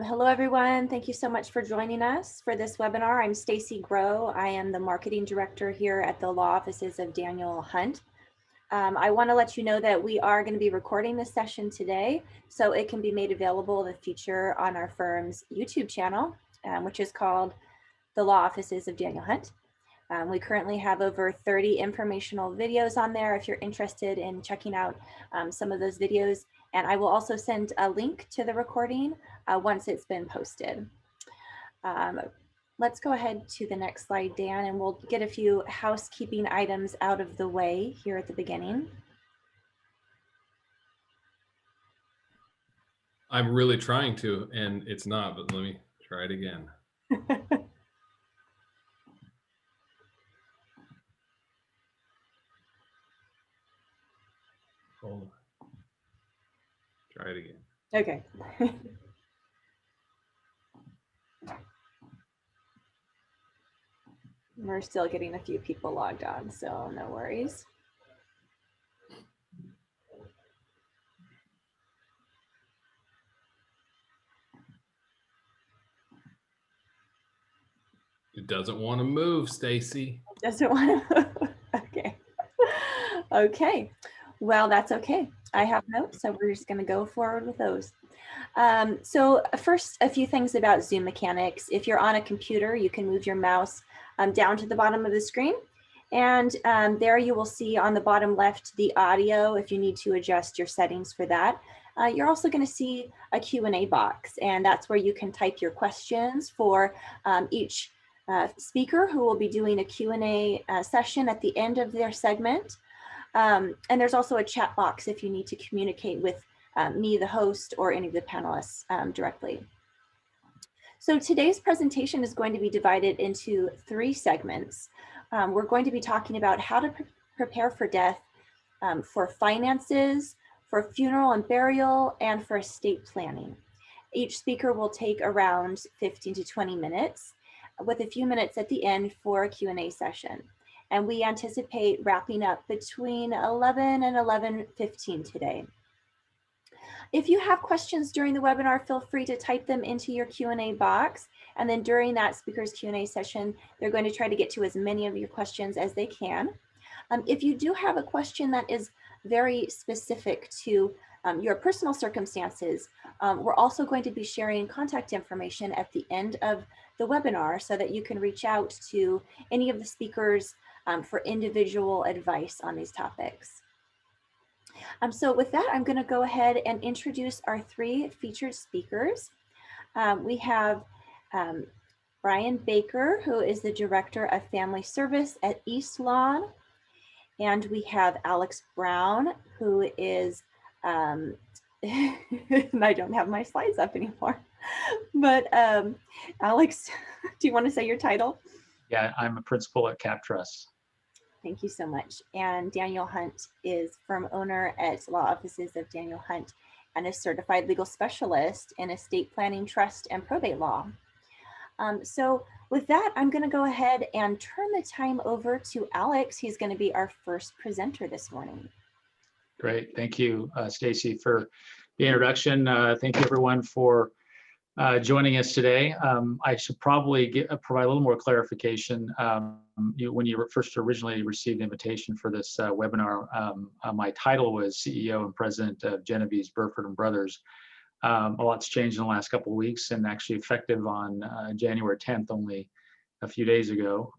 Hello, everyone. Thank you so much for joining us for this webinar. I'm Stacy Grow. I am the Marketing Director here at the Law Offices of Daniel Hunt. I want to let you know that we are going to be recording this session today, so it can be made available in the future on our firm's YouTube channel, which is called the Law Offices of Daniel Hunt. We currently have over 30 informational videos on there if you're interested in checking out some of those videos. And I will also send a link to the recording once it's been posted. Let's go ahead to the next slide, Dan, and we'll get a few housekeeping items out of the way here at the beginning. I'm really trying to, and it's not, but let me try it again. Hold on. Try it again. Okay. We're still getting a few people logged on, so no worries. It doesn't want to move, Stacy. It doesn't want to move. Okay. Okay. Well, that's okay. I have notes, so we're just going to go forward with those. So first, a few things about Zoom mechanics. If you're on a computer, you can move your mouse down to the bottom of the screen. And there you will see on the bottom left the audio if you need to adjust your settings for that. You're also going to see a Q&A box, and that's where you can type your questions for each speaker who will be doing a Q&A session at the end of their segment. And there's also a chat box if you need to communicate with me, the host, or any of the panelists directly. So today's presentation is going to be divided into 3 segments. We're going to be talking about how to prepare for death, for finances, for funeral and burial, and for estate planning. Each speaker will take around 15 to 20 minutes, with a few minutes at the end for a Q&A session. And we anticipate wrapping up between 11 and 11:15 today. If you have questions during the webinar, feel free to type them into your Q&A box. And then during that speaker's Q&A session, they're going to try to get to as many of your questions as they can. If you do have a question that is very specific to your personal circumstances, we're also going to be sharing contact information at the end of the webinar so that you can reach out to any of the speakers for individual advice on these topics. So with that, I'm going to go ahead and introduce our 3 featured speakers. We have Brian Baker, who is the Director of Family Service at East Lawn. And we have Alex Brown, who is, and I don't have my slides up anymore, but Alex, do you want to say your title? Yeah, I'm a principal at CAPTRUST. Thank you so much. And Daniel Hunt is firm owner at Law Offices of Daniel Hunt and a certified legal specialist in estate planning, trust, and probate law. So with that, I'm going to go ahead and turn the time over to Alex. He's going to be our first presenter this morning. Great. Thank you, Stacy, for the introduction. Thank you, everyone, for joining us today. I should probably provide a little more clarification. When you first originally received the invitation for this webinar, my title was CEO and President of Genevieve Burford and Brothers. A lot's changed in the last couple of weeks, and actually effective on January 10th, only a few days ago,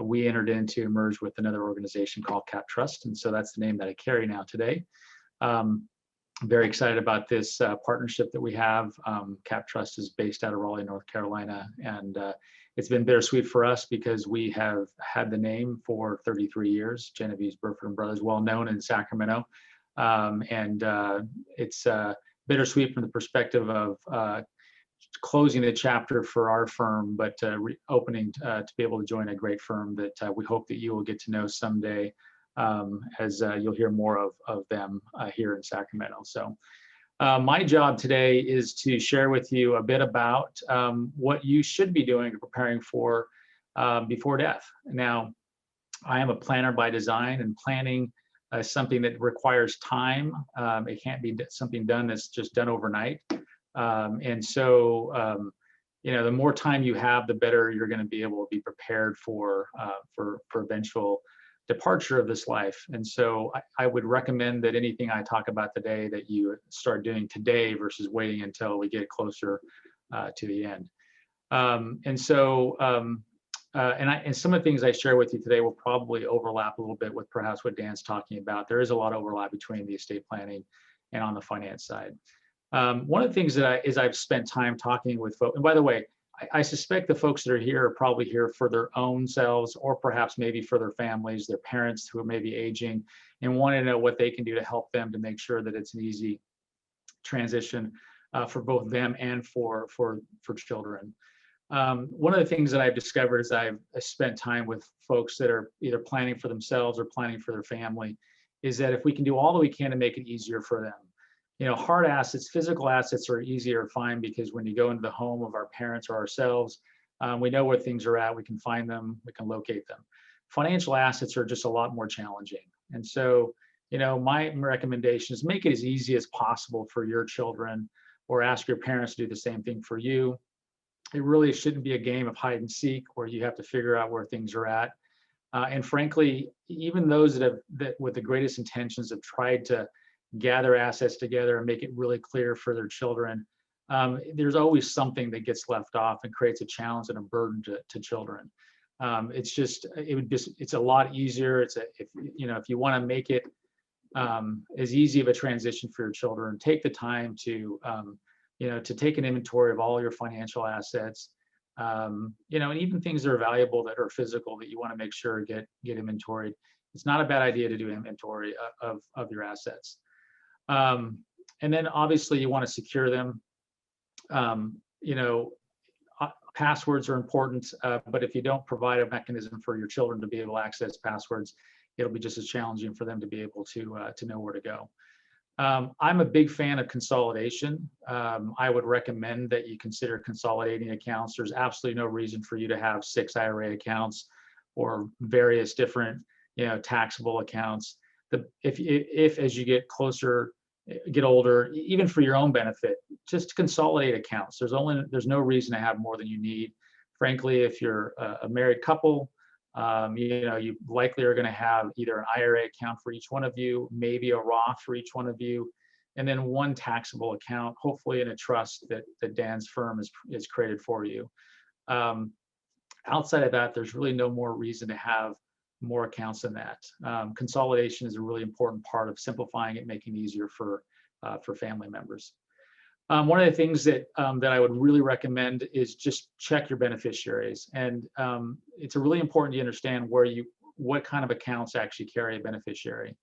we entered into merge with another organization called CAPTRUST, and so that's the name that I carry now today. Very excited about this partnership that we have. CAPTRUST is based out of Raleigh, North Carolina, and it's been bittersweet for us because we have had the name for 33 years, Genevieve Burford and Brothers, well known in Sacramento, and it's bittersweet from the perspective of closing the chapter for our firm, but opening to be able to join a great firm that we hope that you will get to know someday, as you'll hear more of them here in Sacramento. So my job today is to share with you a bit about what you should be doing preparing for before death. Now, I am a planner by design, and planning is something that requires time. It can't be something done that's just done overnight. And so, the more time you have, the better you're going to be able to be prepared for eventual departure of this life. And so I would recommend that anything I talk about today that you start doing today versus waiting until we get closer to the end. And some of the things I share with you today will probably overlap a little bit with perhaps what Dan's talking about. There is a lot of overlap between the estate planning and on the finance side. One of the things that I've spent time talking with folks, and by the way, I suspect the folks that are here are probably here for their own selves, or perhaps maybe for their families, their parents who are maybe aging, and want to know what they can do to help them to make sure that it's an easy transition for both them and for children. One of the things that I've discovered as I've spent time with folks that are either planning for themselves or planning for their family is that if we can do all that we can to make it easier for them. Hard assets, physical assets are easier, fine, because when you go into the home of our parents or ourselves, we know where things are at, we can find them, we can locate them. Financial assets are just a lot more challenging. And so, my recommendation is make it as easy as possible for your children, or ask your parents to do the same thing for you. It really shouldn't be a game of hide and seek where you have to figure out where things are at. And frankly, even those that with the greatest intentions have tried to gather assets together and make it really clear for their children, there's always something that gets left off and creates a challenge and a burden to children. It's a lot easier. If you want to make it as easy of a transition for your children, take the time to take an inventory of all your financial assets, and even things that are valuable that are physical that you want to make sure get inventoried. It's not a bad idea to do inventory of your assets. And then obviously you want to secure them. Passwords are important, but if you don't provide a mechanism for your children to be able to access passwords, it'll be just as challenging for them to be able to know where to go. I'm a big fan of consolidation. I would recommend that you consider consolidating accounts. There's absolutely no reason for you to have 6 IRA accounts or various different, taxable accounts. If as you get older, even for your own benefit, just consolidate accounts. There's no reason to have more than you need. Frankly, if you're a married couple, you likely are going to have either an IRA account for each one of you, maybe a Roth for each one of you, and then one taxable account, hopefully in a trust that Dan's firm is created for you. Outside of that, there's really no more reason to have more accounts than that. Consolidation is a really important part of simplifying it, making it easier for family members. One of the things that I would really recommend is just check your beneficiaries, and it's really important to understand what kind of accounts actually carry a beneficiary.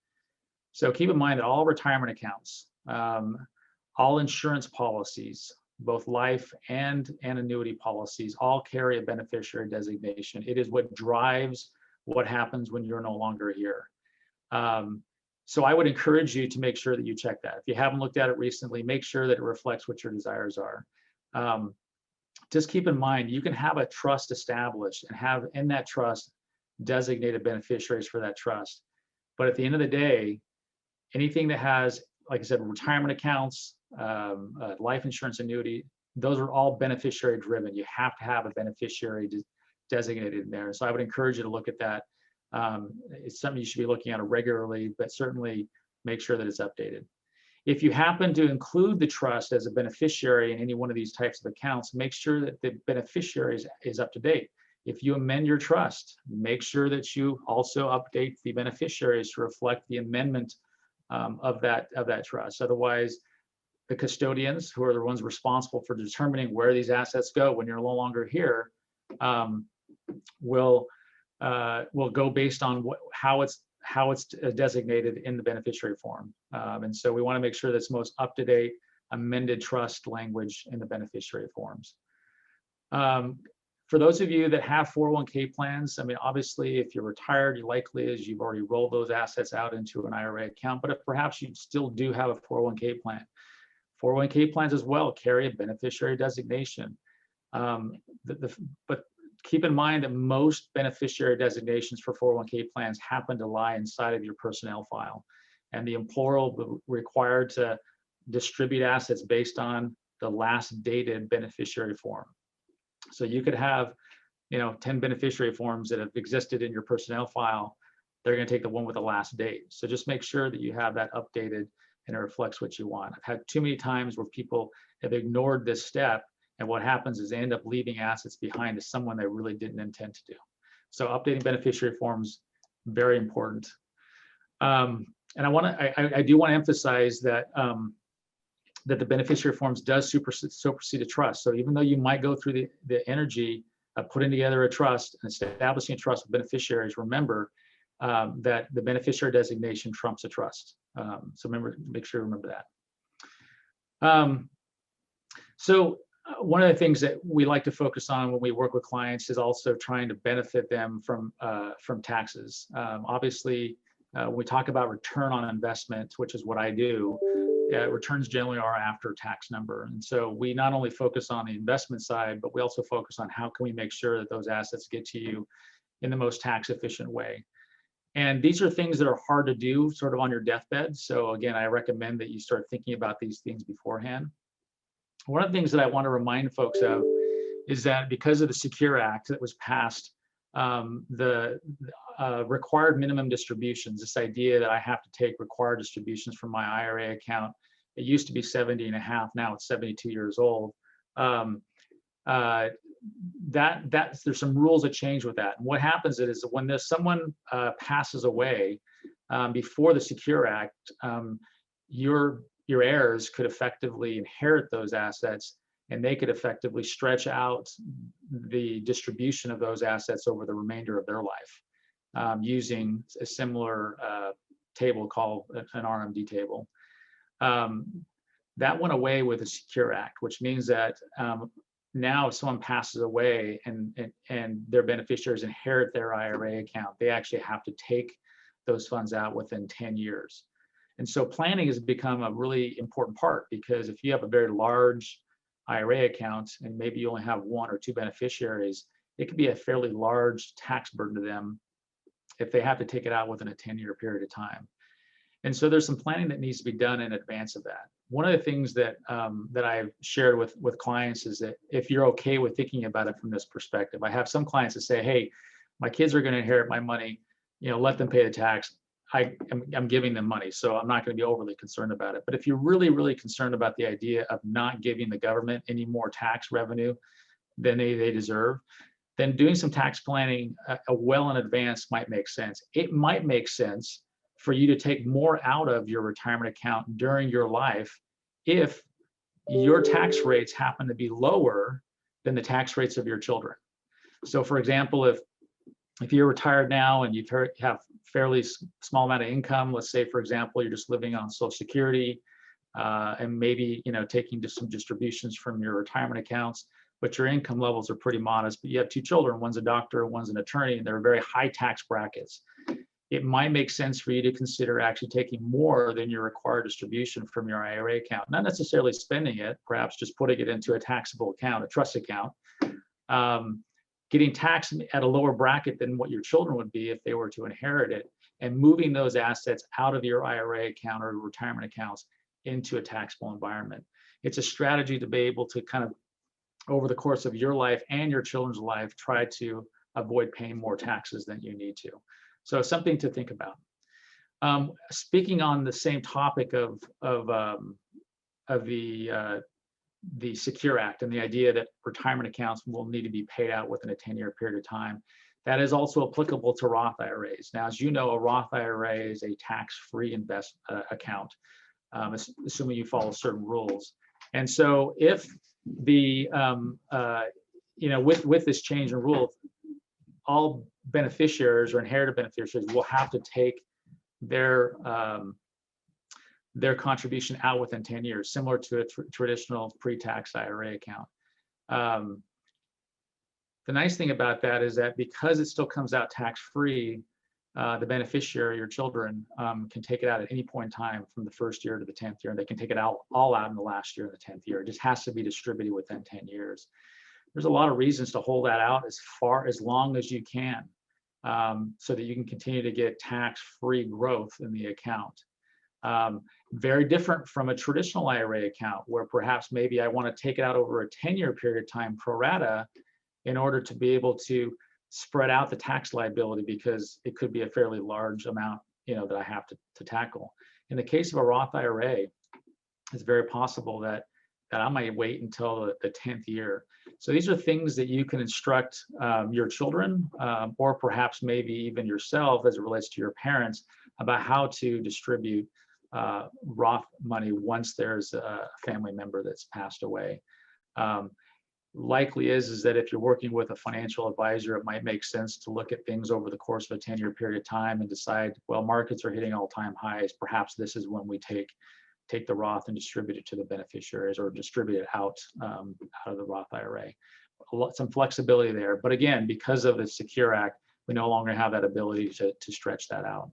So keep in mind that all retirement accounts, all insurance policies, both life and annuity policies, all carry a beneficiary designation. It is what drives what happens when you're no longer here. So I would encourage you to make sure that you check that. If you haven't looked at it recently, make sure that it reflects what your desires are. Just keep in mind, you can have a trust established and have in that trust designated beneficiaries for that trust. But at the end of the day, anything that has, like I said, retirement accounts, life insurance, annuity, those are all beneficiary driven. You have to have a beneficiary designated in there. So I would encourage you to look at that. It's something you should be looking at regularly, but certainly make sure that it's updated. If you happen to include the trust as a beneficiary in any one of these types of accounts, make sure that the beneficiary is up to date. If you amend your trust, make sure that you also update the beneficiaries to reflect the amendment of that trust. Otherwise, the custodians, who are the ones responsible for determining where these assets go when you're no longer here, will go based on how it's designated in the beneficiary form. And so we want to make sure that's most up-to-date amended trust language in the beneficiary forms. For those of you that have 401k plans, I mean, obviously, if you're retired, you likely is you've already rolled those assets out into an IRA account. But if perhaps you still do have a 401k plan, 401k plans as well carry a beneficiary designation. But keep in mind that most beneficiary designations for 401k plans happen to lie inside of your personnel file. And the employer will be required to distribute assets based on the last dated beneficiary form. So you could have, 10 beneficiary forms that have existed in your personnel file. They're going to take the one with the last date. So just make sure that you have that updated and it reflects what you want. I've had too many times where people have ignored this step, and what happens is they end up leaving assets behind to someone they really didn't intend to do. So updating beneficiary forms, very important. And I do want to emphasize that that the beneficiary forms does supersede a trust. So even though you might go through the energy of putting together a trust and establishing a trust with beneficiaries, remember that the beneficiary designation trumps a trust. So make sure you remember that. So one of the things that we like to focus on when we work with clients is also trying to benefit them from taxes. Obviously, when we talk about return on investment, which is what I do, returns generally are after tax number. And so we not only focus on the investment side, but we also focus on how can we make sure that those assets get to you in the most tax efficient way. And these are things that are hard to do sort of on your deathbed. So again, I recommend that you start thinking about these things beforehand. One of the things that I want to remind folks of is that because of the Secure Act that was passed, the required minimum distributions, this idea that I have to take required distributions from my IRA account, it used to be 70 and a half, now it's 72 years old. There's some rules that change with that. And what happens is when there's someone passes away before the Secure Act, your heirs could effectively inherit those assets, and they could effectively stretch out the distribution of those assets over the remainder of their life using a similar table called an RMD table. That went away with the Secure Act, which means that now if someone passes away and their beneficiaries inherit their IRA account, they actually have to take those funds out within 10 years. And so planning has become a really important part, because if you have a very large IRA account and maybe you only have one or two beneficiaries, it could be a fairly large tax burden to them if they have to take it out within a 10-year period of time. And so there's some planning that needs to be done in advance of that. One of the things that that I've shared with clients is that if you're okay with thinking about it from this perspective, I have some clients that say, hey, my kids are going to inherit my money, let them pay the tax. I'm giving them money, so I'm not going to be overly concerned about it. But if you're really, really concerned about the idea of not giving the government any more tax revenue than they deserve, then doing some tax planning well in advance might make sense. It might make sense for you to take more out of your retirement account during your life if your tax rates happen to be lower than the tax rates of your children. So for example, if you're retired now and you have fairly small amount of income, let's say, for example, you're just living on Social Security and maybe, taking just some distributions from your retirement accounts, but your income levels are pretty modest, but you have two children, one's a doctor, one's an attorney, and they're very high tax brackets. It might make sense for you to consider actually taking more than your required distribution from your IRA account, not necessarily spending it, perhaps just putting it into a taxable account, a trust account, getting taxed at a lower bracket than what your children would be if they were to inherit it, and moving those assets out of your IRA account or retirement accounts into a taxable environment. It's a strategy to be able to kind of, over the course of your life and your children's life, try to avoid paying more taxes than you need to. So something to think about. Speaking on the same topic of the Secure Act and the idea that retirement accounts will need to be paid out within a 10-year period of time, that is also applicable to Roth IRAs. Now, as you know, a Roth IRA is a tax-free account, assuming you follow certain rules. And so if the, with this change in rule, all beneficiaries or inherited beneficiaries will have to take their contribution out within 10 years, similar to a traditional pre-tax IRA account. The nice thing about that is that because it still comes out tax-free, the beneficiary, your children, can take it out at any point in time from the first year to the 10th year, and they can take it out all out in the last year of the 10th year. It just has to be distributed within 10 years. There's a lot of reasons to hold that out as long as you can, so that you can continue to get tax-free growth in the account. Very different from a traditional IRA account, where perhaps maybe I want to take it out over a 10-year period of time pro rata in order to be able to spread out the tax liability, because it could be a fairly large amount, that I have to tackle. In the case of a Roth IRA, it's very possible that I might wait until the 10th year. So these are things that you can instruct your children, or perhaps maybe even yourself as it relates to your parents, about how to distribute Roth money once there's a family member that's passed away. Likely is that if you're working with a financial advisor, it might make sense to look at things over the course of a 10-year period of time and decide, well, markets are hitting all-time highs. Perhaps this is when we take the Roth and distribute it to the beneficiaries, or distribute it out of the Roth IRA. Some flexibility there. But again, because of the Secure Act, we no longer have that ability to stretch that out.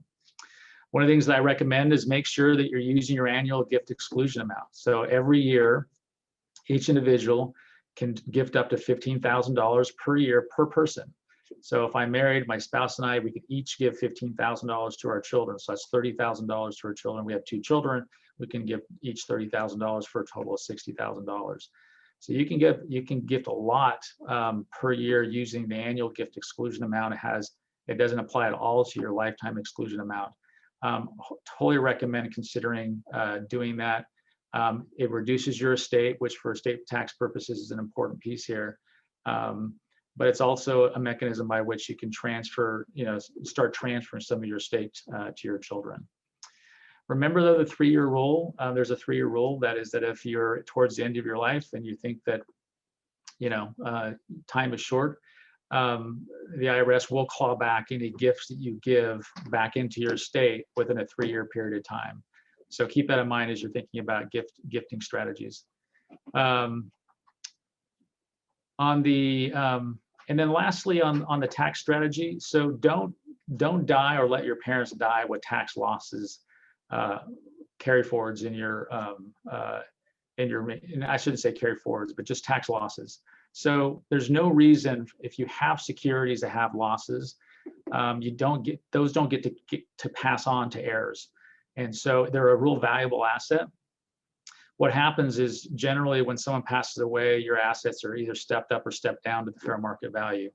One of the things that I recommend is make sure that you're using your annual gift exclusion amount. So every year, each individual can gift up to $15,000 per year per person. So if I'm married, my spouse and I, we could each give $15,000 to our children. So that's $30,000 to our children. We have 2 children. We can give each $30,000 for a total of $60,000. So you can gift a lot per year using the annual gift exclusion amount. It doesn't apply at all to your lifetime exclusion amount. Totally recommend considering doing that. It reduces your estate, which for estate tax purposes is an important piece here. But it's also a mechanism by which you can transfer, start transferring some of your estate to your children. Remember though, the 3-year rule, there's a 3-year rule, that is that if you're towards the end of your life and you think that, time is short, the IRS will claw back any gifts that you give back into your estate within a 3-year period of time. So keep that in mind as you're thinking about gifting strategies. And then lastly, on the tax strategy, so don't die or let your parents die with tax losses, carry forwards in your, I shouldn't say carry forwards, but just tax losses. So there's no reason, if you have securities that have losses, those don't get to pass on to heirs. And so they're a real valuable asset. What happens is generally when someone passes away, your assets are either stepped up or stepped down to the fair market value.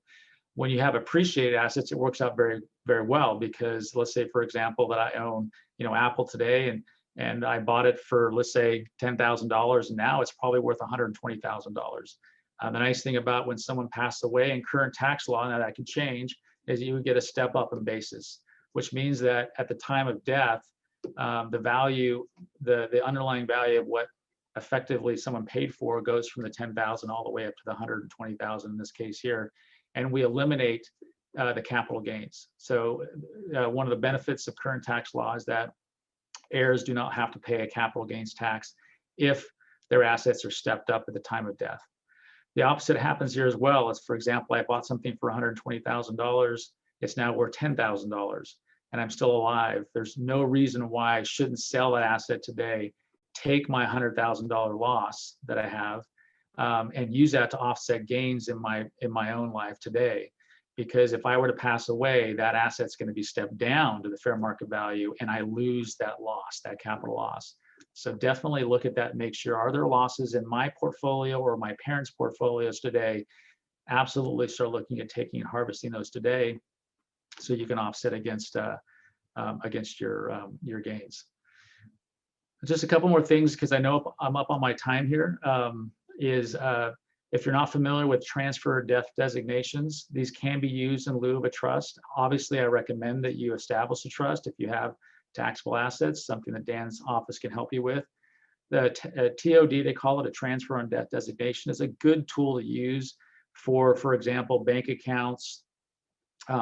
When you have appreciated assets, it works out very, very well, because let's say, for example, that I own, Apple today, and I bought it for, let's say, $10,000, and now it's probably worth $120,000. The nice thing about when someone passes away in current tax law, now that can change, is you would get a step up in basis, which means that at the time of death, the value, the underlying value of what effectively someone paid for goes from the 10,000 all the way up to the 120,000 in this case here, and we eliminate the capital gains. So one of the benefits of current tax law is that heirs do not have to pay a capital gains tax if their assets are stepped up at the time of death. The opposite happens here as well. As for example, I bought something for $120,000. It's now worth $10,000. And I'm still alive. There's no reason why I shouldn't sell that asset today, take my $100,000 loss that I have, and use that to offset gains in my own life today. Because if I were to pass away, that asset's going to be stepped down to the fair market value, and I lose that loss, that capital loss. So definitely look at that and make sure, are there losses in my portfolio or my parents' portfolios today? Absolutely start looking at taking and harvesting those today, so you can offset against your gains. Just a couple more things, because I know I'm up on my time here, if you're not familiar with transfer or death designations, these can be used in lieu of a trust. Obviously, I recommend that you establish a trust if you have taxable assets, something that Dan's office can help you with. The TOD, they call it a transfer on death designation, is a good tool to use for example, bank accounts,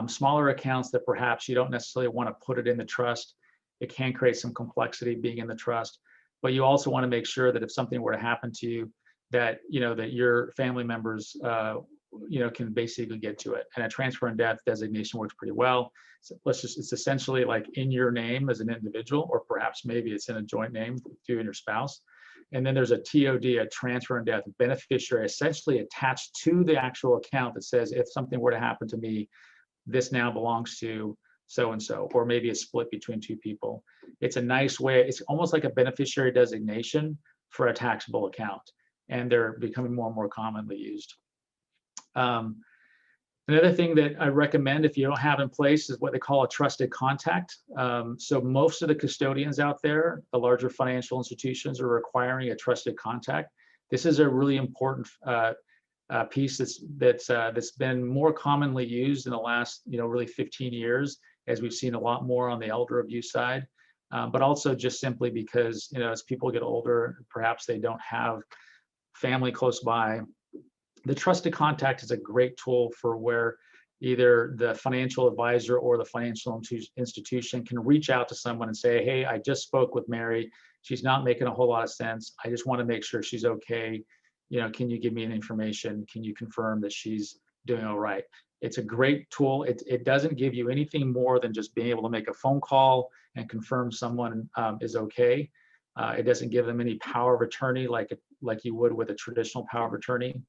smaller accounts that perhaps you don't necessarily want to put it in the trust. It can create some complexity being in the trust, but you also want to make sure that if something were to happen to you, that that your family members can basically get to it. And a transfer and death designation works pretty well. So it's essentially like in your name as an individual, or perhaps maybe it's in a joint name with you and your spouse. And then there's a TOD, a transfer and death beneficiary, essentially attached to the actual account that says, if something were to happen to me, this now belongs to so-and-so, or maybe a split between two people. It's a nice way, it's almost like a beneficiary designation for a taxable account, and they're becoming more and more commonly used. Another thing that I recommend if you don't have in place is what they call a trusted contact. So most of the custodians out there, the larger financial institutions, are requiring a trusted contact. This is a really important piece that's been more commonly used in the last, really 15 years, as we've seen a lot more on the elder abuse side, but also just simply because, as people get older, perhaps they don't have family close by. The trusted contact is a great tool for where either the financial advisor or the financial institution can reach out to someone and say, hey, I just spoke with Mary. She's not making a whole lot of sense. I just want to make sure she's okay. Can you give me any information? Can you confirm that she's doing all right? It's a great tool. It doesn't give you anything more than just being able to make a phone call and confirm someone is okay. It doesn't give them any power of attorney like you would with a traditional power of attorney.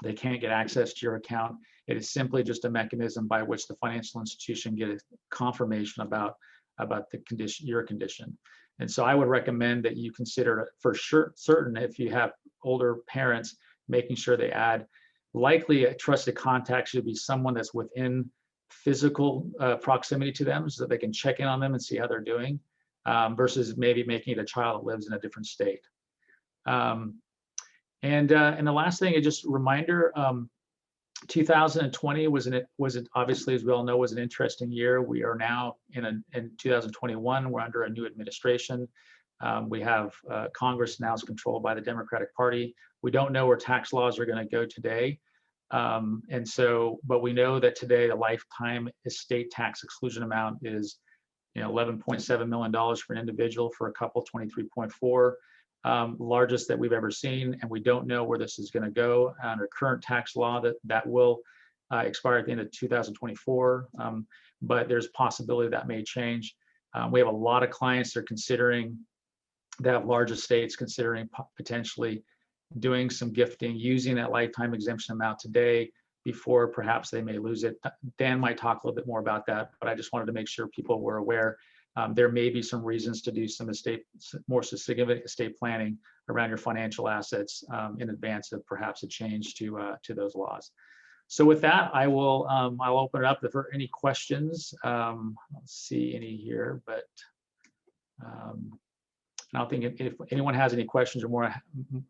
They can't get access to your account. It is simply just a mechanism by which the financial institution gets confirmation about the condition, your condition. And so I would recommend that you consider for sure, certain, if you have older parents, making sure they add, likely a trusted contact should be someone that's within physical proximity to them so that they can check in on them and see how they're doing, versus maybe making it a child that lives in a different state. And the last thing is just a reminder, 2020 was obviously, as we all know, was an interesting year. We are now in 2021, we're under a new administration. We have Congress now is controlled by the Democratic Party. We don't know where tax laws are going to go today. But we know that today the lifetime estate tax exclusion amount is $11.7 million for an individual, for a couple 23.4. Largest that we've ever seen, and we don't know where this is going to go under current tax law that will expire at the end of 2024, but there's possibility that may change. We have a lot of clients that are considering, that have large estates, considering potentially doing some gifting using that lifetime exemption amount today before perhaps they may lose it. Dan might talk a little bit more about that, but I just wanted to make sure people were aware. There may be some reasons to do some more significant estate planning around your financial assets in advance of perhaps a change to those laws. So with that, I'll open it up if there are any questions. I don't see any here, but I don't think if anyone has any questions, are more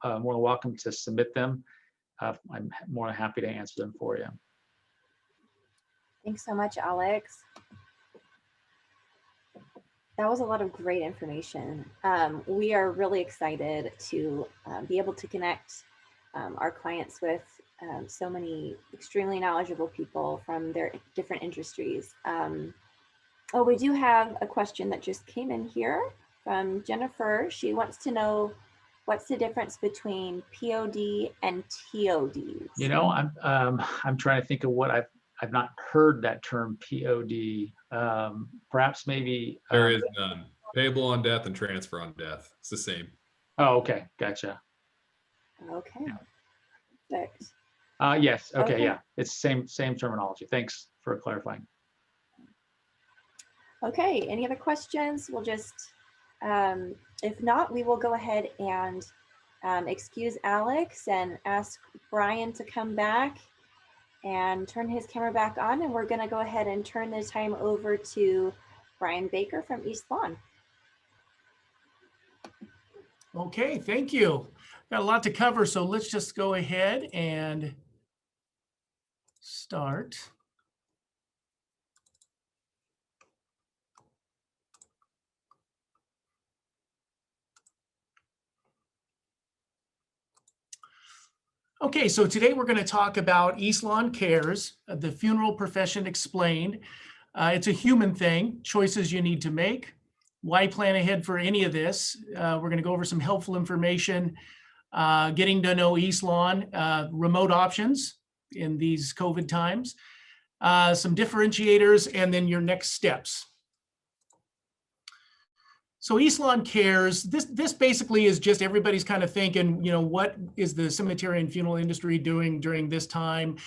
than welcome to submit them. I'm more than happy to answer them for you. Thanks so much, Alex. That was a lot of great information. We are really excited to be able to connect our clients with so many extremely knowledgeable people from their different industries. Oh, we do have a question that just came in here from Jennifer. She wants to know, what's the difference between POD and TODs? I'm trying to think of what I've not heard that term POD. Perhaps maybe there is none. Payable on death and transfer on death. It's the same. Oh, okay, gotcha. Okay. Perfect. Yes. Okay. Yeah, it's same terminology. Thanks for clarifying. Okay. Any other questions? We'll just, if not, we will go ahead and excuse Alex and ask Brian to come back and turn his camera back on, and we're going to go ahead and turn the time over to Brian Baker from East Lawn. Okay, thank you. Got a lot to cover, so let's just go ahead and start. Okay, so today we're going to talk about East Lawn Cares, the funeral profession explained. It's a human thing, choices you need to make. Why plan ahead for any of this? We're going to go over some helpful information, getting to know East Lawn, remote options in these COVID times, some differentiators, and then your next steps. So East Lawn Cares, this basically is just everybody's kind of thinking, what is the cemetery and funeral industry doing during this time?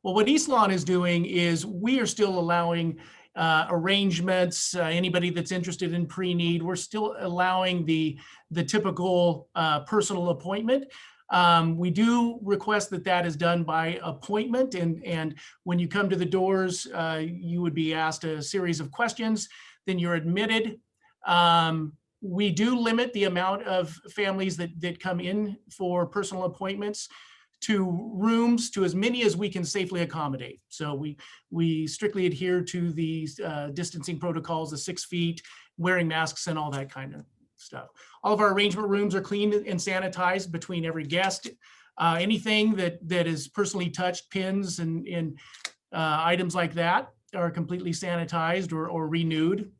Well, what East Lawn is doing is we are still allowing arrangements, anybody that's interested in pre-need. We're still allowing the typical personal appointment. We do request that that is done by appointment, and when you come to the doors, you would be asked a series of questions, then you're admitted. We do limit the amount of families that come in for personal appointments to rooms, to as many as we can safely accommodate. So we strictly adhere to the distancing protocols, the 6 feet, wearing masks and all that kind of stuff. All of our arrangement rooms are cleaned and sanitized between every guest. Anything that is personally touched, pins and items like that, are completely sanitized or renewed.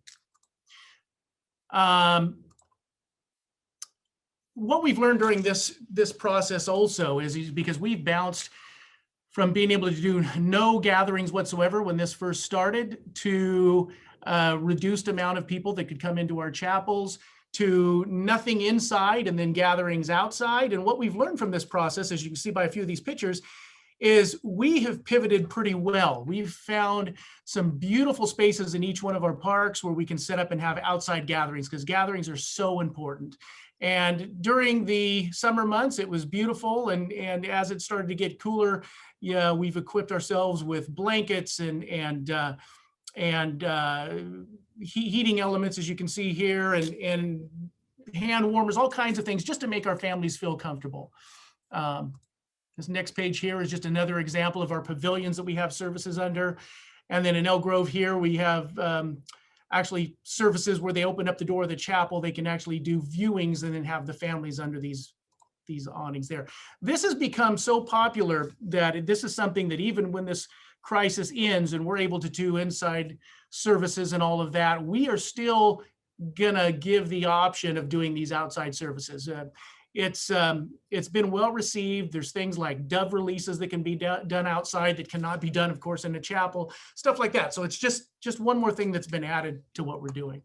What we've learned during this process also is because we've bounced from being able to do no gatherings whatsoever when this first started to a reduced amount of people that could come into our chapels, to nothing inside and then gatherings outside. And what we've learned from this process, as you can see by a few of these pictures, is we have pivoted pretty well. We've found some beautiful spaces in each one of our parks where we can set up and have outside gatherings, because gatherings are so important. And during the summer months, it was beautiful. And as it started to get cooler, yeah, we've equipped ourselves with blankets and heating elements, as you can see here, and hand warmers, all kinds of things, just to make our families feel comfortable. This next page here is just another example of our pavilions that we have services under. And then in Elk Grove here, we have actually services where they open up the door of the chapel. They can actually do viewings and then have the families under these awnings there. This has become so popular that this is something that even when this crisis ends and we're able to do inside services and all of that, we are still gonna give the option of doing these outside services. It's been well received. There's things like dove releases that can be done outside that cannot be done, of course, in a chapel, stuff like that. So it's just one more thing that's been added to what we're doing.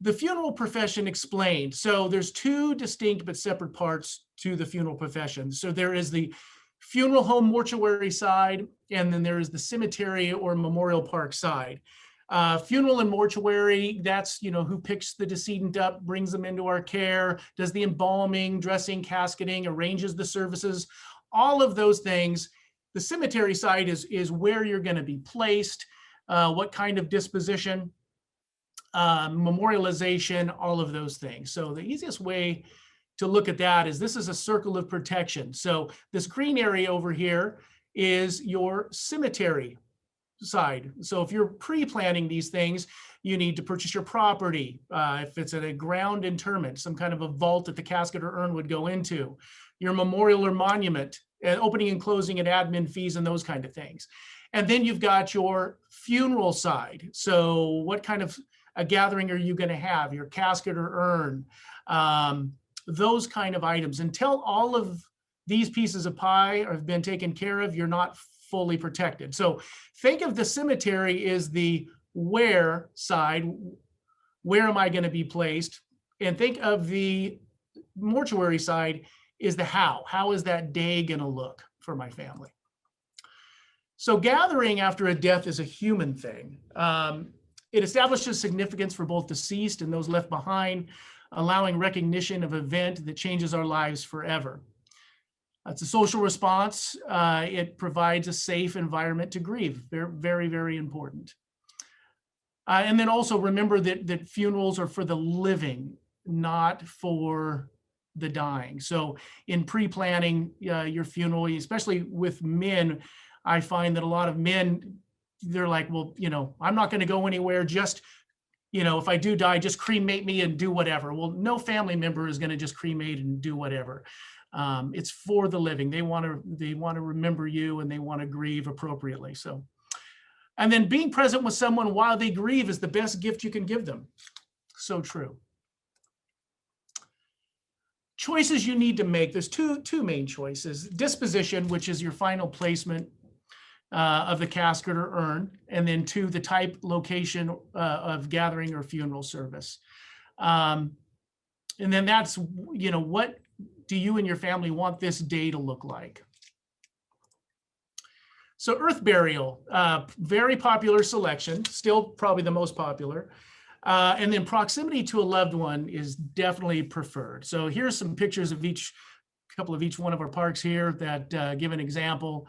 The funeral profession explained. So there's two distinct but separate parts to the funeral profession. So there is the funeral home mortuary side, and then there is the cemetery or memorial park side. Funeral and mortuary, that's, who picks the decedent up, brings them into our care, does the embalming, dressing, casketing, arranges the services, all of those things. The cemetery side is where you're going to be placed, what kind of disposition, memorialization, all of those things. So the easiest way to look at that is this is a circle of protection. So this green area over here is your cemetery side. So if you're pre-planning these things, you need to purchase your property. If it's at a ground interment, some kind of a vault that the casket or urn would go into, your memorial or monument, opening and closing and admin fees and those kind of things. And then you've got your funeral side. So what kind of a gathering are you going to have? Your casket or urn, those kind of items. Until all of these pieces of pie have been taken care of, you're not fully protected. So think of the cemetery as the where side, where am I going to be placed? And think of the mortuary side is the how is that day going to look for my family? So gathering after a death is a human thing. It establishes significance for both deceased and those left behind, allowing recognition of an event that changes our lives forever. It's a social response. It provides a safe environment to grieve. Very, very important. And then also remember that funerals are for the living, not for the dying. So in pre-planning your funeral, especially with men, I find that a lot of men, they're like, well, I'm not going to go anywhere. Just, if I do die, just cremate me and do whatever. Well, no family member is going to just cremate and do whatever. It's for the living. They want to remember you and they want to grieve appropriately. So, and then being present with someone while they grieve is the best gift you can give them. So true. Choices you need to make. There's two main choices. Disposition, which is your final placement of the casket or urn, and then 2, the type, location of gathering or funeral service. And then that's, what do you and your family want this day to look like? So earth burial, very popular selection, still probably the most popular. And then proximity to a loved one is definitely preferred. So here's some pictures of each, couple of each one of our parks here that give an example.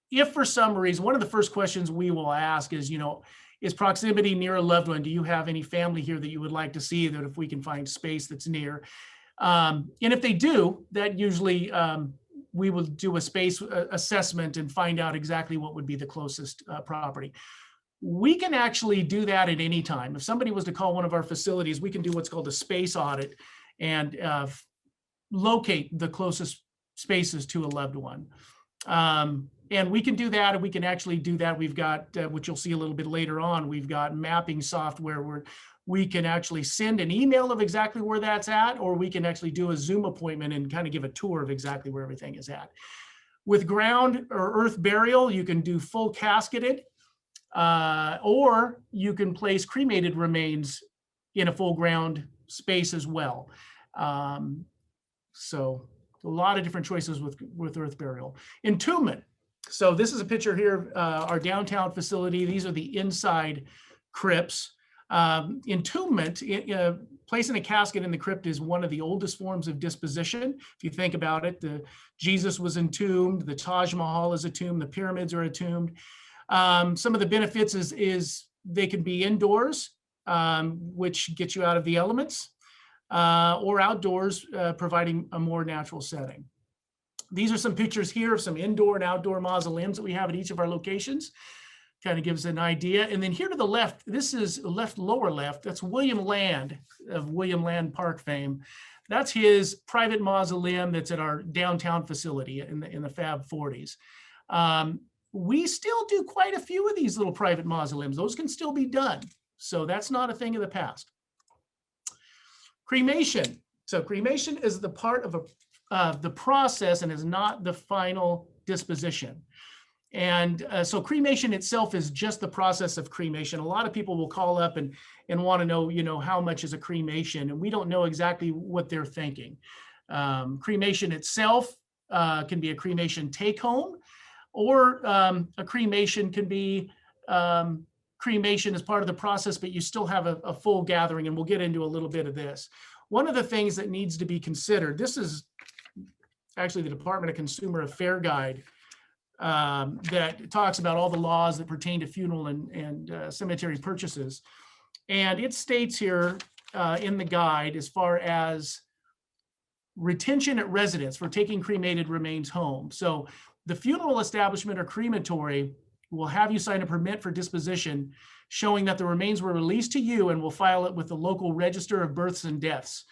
If for some reason, one of the first questions we will ask is, is proximity near a loved one? Do you have any family here that you would like to see, that if we can find space that's near? And if they do, that usually we will do a space assessment and find out exactly what would be the closest property. We can actually do that at any time. If somebody was to call one of our facilities, we can do what's called a space audit and locate the closest spaces to a loved one. And we can do that, and we can actually do that. We've got, which you'll see a little bit later on, we've got mapping software where we can actually send an email of exactly where that's at, or we can actually do a Zoom appointment and kind of give a tour of exactly where everything is at. With ground or earth burial, you can do full casketed, or you can place cremated remains in a full ground space as well. So a lot of different choices with earth burial. Entombment. So this is a picture here of our downtown facility. These are the inside crypts. Entombment, placing a casket in the crypt is one of the oldest forms of disposition. If you think about it, Jesus was entombed, the Taj Mahal is a tomb, the pyramids are entombed. Some of the benefits is they can be indoors, which gets you out of the elements, or outdoors, providing a more natural setting. These are some pictures here of some indoor and outdoor mausoleums that we have at each of our locations. Kind of gives an idea. And then here to the left, this is lower left, that's William Land of William Land Park fame. That's his private mausoleum that's at our downtown facility in the Fab 40s. We still do quite a few of these little private mausoleums. Those can still be done. So that's not a thing of the past. Cremation. So cremation is the part of the process and is not the final disposition. And so cremation itself is just the process of cremation. A lot of people will call up and want to know, how much is a cremation? And we don't know exactly what they're thinking. Cremation itself can be a cremation take home, or a cremation can be cremation as part of the process, but you still have a full gathering, and we'll get into a little bit of this. One of the things that needs to be considered, this is actually the Department of Consumer Affairs Guide that talks about all the laws that pertain to funeral and cemetery purchases. And it states here in the guide, as far as retention at residence for taking cremated remains home. So the funeral establishment or crematory will have you sign a permit for disposition showing that the remains were released to you, and will file it with the local register of births and deaths.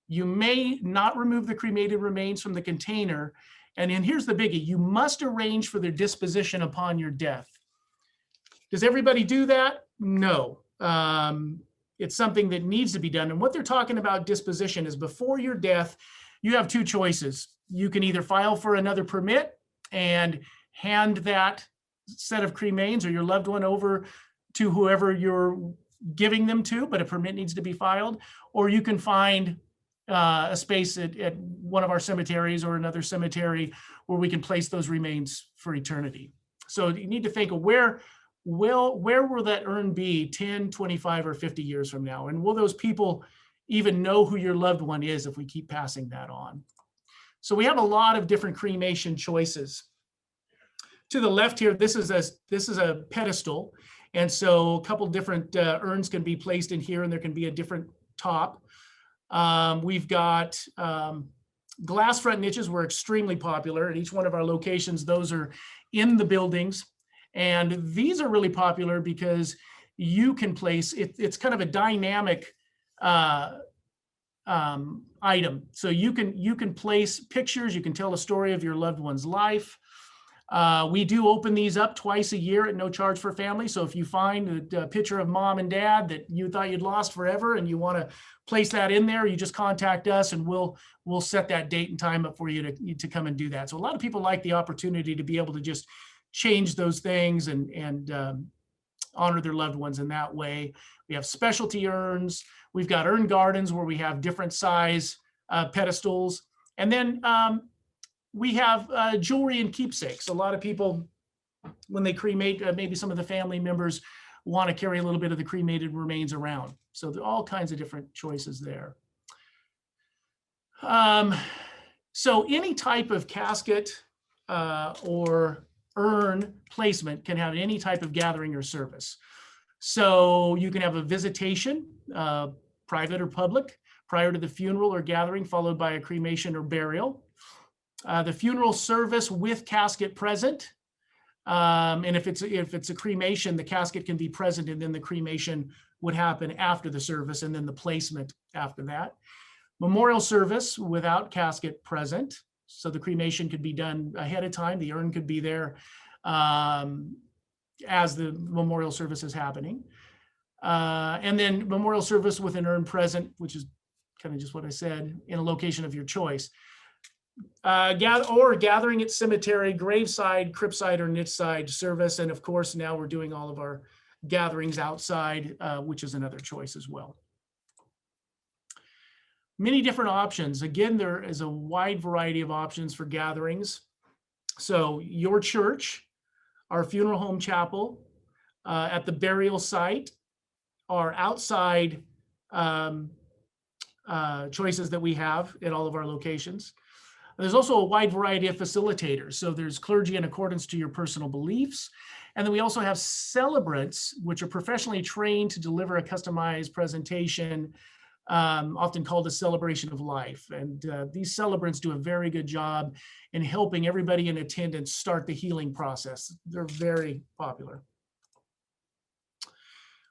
You may not remove the cremated remains from the container. And then here's the biggie: you must arrange for their disposition upon your death. Does everybody do that? No. It's something that needs to be done. And what they're talking about disposition is before your death, you have two choices. You can either file for another permit and hand that set of cremains or your loved one over to whoever you're giving them to, but a permit needs to be filed, or you can find a space at one of our cemeteries or another cemetery where we can place those remains for eternity. So you need to think of where will that urn be 10, 25, or 50 years from now? And will those people even know who your loved one is if we keep passing that on? So we have a lot of different cremation choices. To the left here, this is a pedestal. And so a couple different urns can be placed in here, and there can be a different top. We've got glass front niches were extremely popular at each one of our locations. Those are in the buildings. And these are really popular because you can place, it's kind of a dynamic item. So you can place pictures, you can tell a story of your loved one's life. We do open these up twice a year at no charge for family. So if you find a picture of mom and dad that you thought you'd lost forever and you want to place that in there, you just contact us and we'll set that date and time up for you to come and do that. So a lot of people like the opportunity to be able to just change those things and honor their loved ones in that way. We have specialty urns. We've got urn gardens where we have different size pedestals. And then we have jewelry and keepsakes. A lot of people, when they cremate, maybe some of the family members want to carry a little bit of the cremated remains around. So there are all kinds of different choices there. So any type of casket or urn placement can have any type of gathering or service. So you can have a visitation, private or public, prior to the funeral or gathering, followed by a cremation or burial. The funeral service with casket present. And if it's a cremation, the casket can be present, and then the cremation would happen after the service, and then the placement after that. Memorial service without casket present. So the cremation could be done ahead of time. The urn could be there as the memorial service is happening. And then memorial service with an urn present, which is kind of just what I said, in a location of your choice. Gathering at cemetery, graveside, cryptside, or niche-side service. And of course, now we're doing all of our gatherings outside, which is another choice as well. Many different options. Again, there is a wide variety of options for gatherings. So your church, our funeral home chapel, at the burial site, our outside choices that we have at all of our locations. There's also a wide variety of facilitators. So there's clergy in accordance to your personal beliefs. And then we also have celebrants, which are professionally trained to deliver a customized presentation, often called a celebration of life. And these celebrants do a very good job in helping everybody in attendance start the healing process. They're very popular.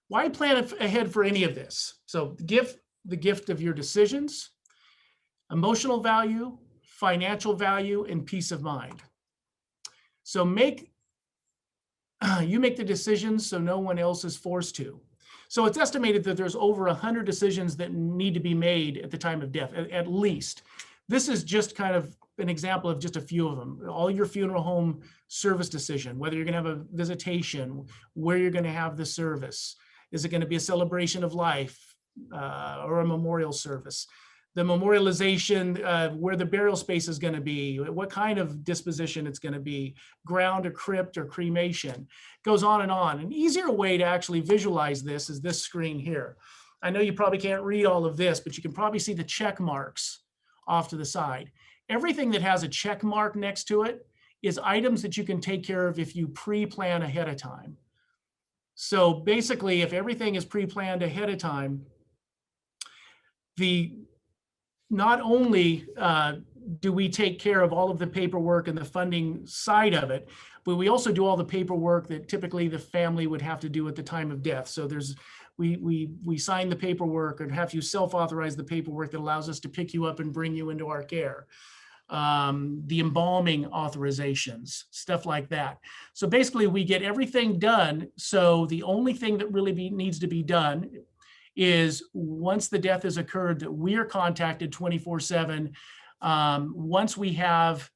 Why plan ahead for any of this? So the gift of your decisions, emotional value, financial value, and peace of mind. So you make the decisions so no one else is forced to. So it's estimated that there's over 100 decisions that need to be made at the time of death, at least. This is just kind of an example of just a few of them. All your funeral home service decision, whether you're going to have a visitation, where you're going to have the service. Is it going to be a celebration of life or a memorial service? The memorialization, where the burial space is going to be, what kind of disposition it's going to be, ground or crypt or cremation, goes on and on. An easier way to actually visualize this is this screen here. I know you probably can't read all of this, but you can probably see the check marks off to the side. Everything that has a check mark next to it is items that you can take care of if you pre-plan ahead of time. So basically, if everything is pre-planned ahead of time, not only do we take care of all of the paperwork and the funding side of it, but we also do all the paperwork that typically the family would have to do at the time of death. So we sign the paperwork and have you self-authorize the paperwork that allows us to pick you up and bring you into our care. The embalming authorizations, stuff like that. So basically we get everything done. So the only thing that really needs to be done is once the death has occurred, that we are contacted 24/7. Once we have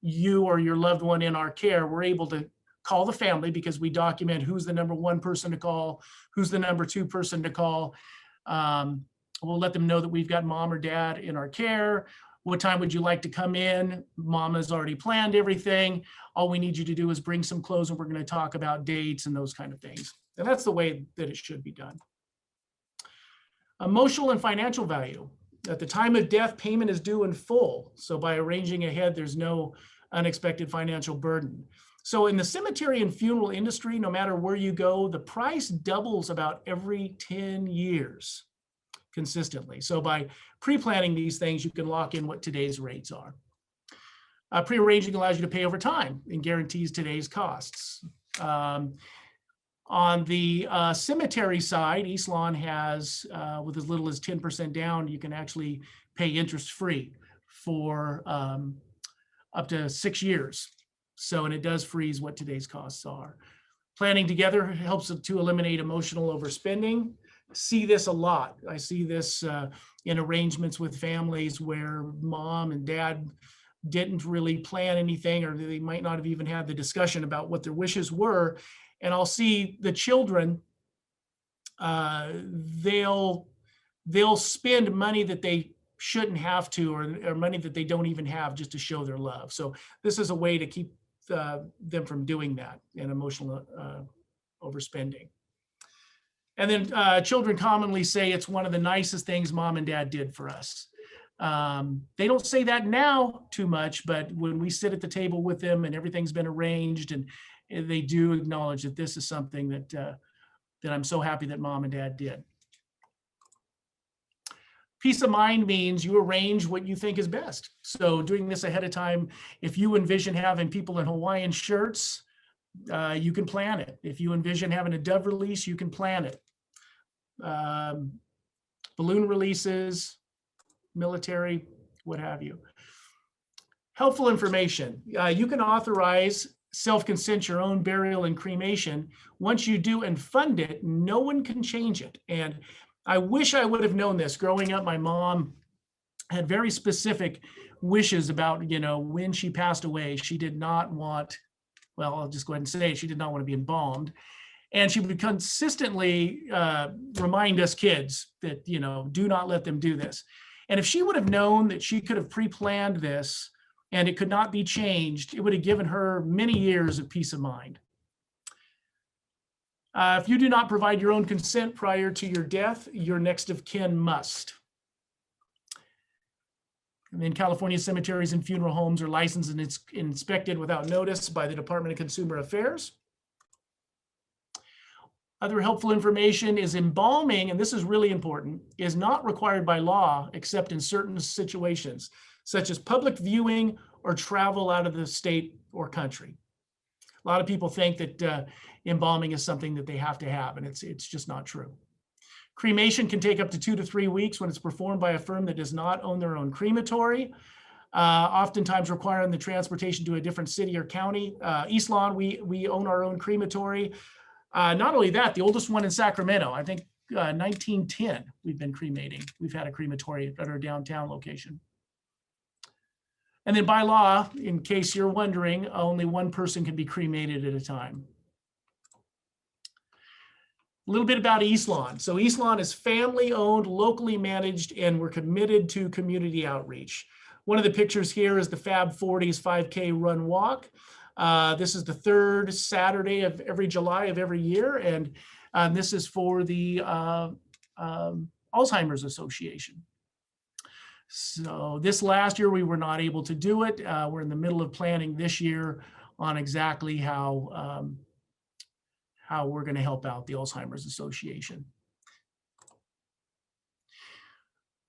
you or your loved one in our care, we're able to call the family because we document who's the number one person to call, who's the number two person to call. We'll let them know that we've got mom or dad in our care. What time would you like to come in? Mom has already planned everything. All we need you to do is bring some clothes, and we're going to talk about dates and those kind of things. And that's the way that it should be done. Emotional and financial value. At the time of death, payment is due in full. So by arranging ahead, there's no unexpected financial burden. So in the cemetery and funeral industry, no matter where you go, the price doubles about every 10 years consistently. So by pre-planning these things, you can lock in what today's rates are. Pre-arranging allows you to pay over time and guarantees today's costs. On the cemetery side, East Lawn has, with as little as 10% down, you can actually pay interest-free for up to 6 years. So, and it does freeze what today's costs are. Planning together helps to eliminate emotional overspending. See this a lot. I see this in arrangements with families where mom and dad didn't really plan anything, or they might not have even had the discussion about what their wishes were. And I'll see the children, they'll spend money that they shouldn't have to, or money that they don't even have, just to show their love. So this is a way to keep them from doing that and emotional overspending. And then children commonly say it's one of the nicest things mom and dad did for us. They don't say that now too much, but when we sit at the table with them and everything's been arranged, and they do acknowledge that this is something that I'm so happy that mom and dad did. Peace of mind means you arrange what you think is best. So doing this ahead of time, if you envision having people in Hawaiian shirts, you can plan it. If you envision having a dove release, you can plan it. Balloon releases, military, what have you. Helpful information. You can authorize self-consent your own burial and cremation. Once you do and fund it, no one can change it. And I wish I would have known this. Growing up, my mom had very specific wishes about, when she passed away. She did not want, well, I'll just go ahead and say, she did not want to be embalmed. And she would consistently remind us kids that, do not let them do this. And if she would have known that she could have pre-planned this and it could not be changed, it would have given her many years of peace of mind. If you do not provide your own consent prior to your death, your next of kin must. And then California cemeteries and funeral homes are licensed and inspected without notice by the Department of Consumer Affairs. Other helpful information is embalming, and this is really important, is not required by law except in certain situations, such as public viewing or travel out of the state or country. A lot of people think that embalming is something that they have to have, and it's just not true. Cremation can take up to 2 to 3 weeks when it's performed by a firm that does not own their own crematory, oftentimes requiring the transportation to a different city or county. East Lawn, we own our own crematory. Not only that, the oldest one in Sacramento, I think 1910, we've been cremating. We've had a crematory at our downtown location. And then by law, in case you're wondering, only one person can be cremated at a time. A little bit about East Lawn. So East Lawn is family owned, locally managed, and we're committed to community outreach. One of the pictures here is the Fab 40s 5K run walk. This is the third Saturday of every July of every year, and this is for the Alzheimer's Association. So this last year we were not able to do it. We're in the middle of planning this year on exactly how we're going to help out the Alzheimer's Association.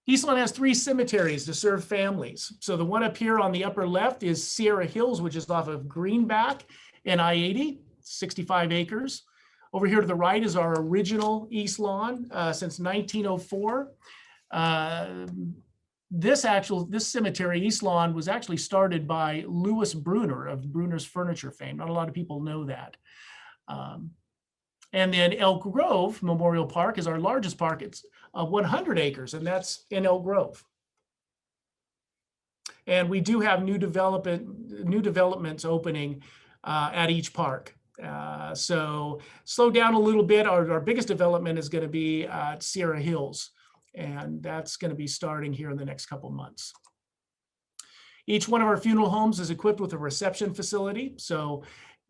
East Lawn has 3 cemeteries to serve families. So the one up here on the upper left is Sierra Hills, which is off of Greenback and I-80, 65 acres. Over here to the right is our original East Lawn since 1904. This cemetery, East Lawn, was actually started by Louis Bruner of Bruner's Furniture fame. Not a lot of people know that. And then Elk Grove Memorial Park is our largest park. It's 100 acres, and that's in Elk Grove. And we do have new developments opening at each park. So slow down a little bit. Our biggest development is going to be at Sierra Hills, and that's going to be starting here in the next couple months. Each one of our funeral homes is equipped with a reception facility. So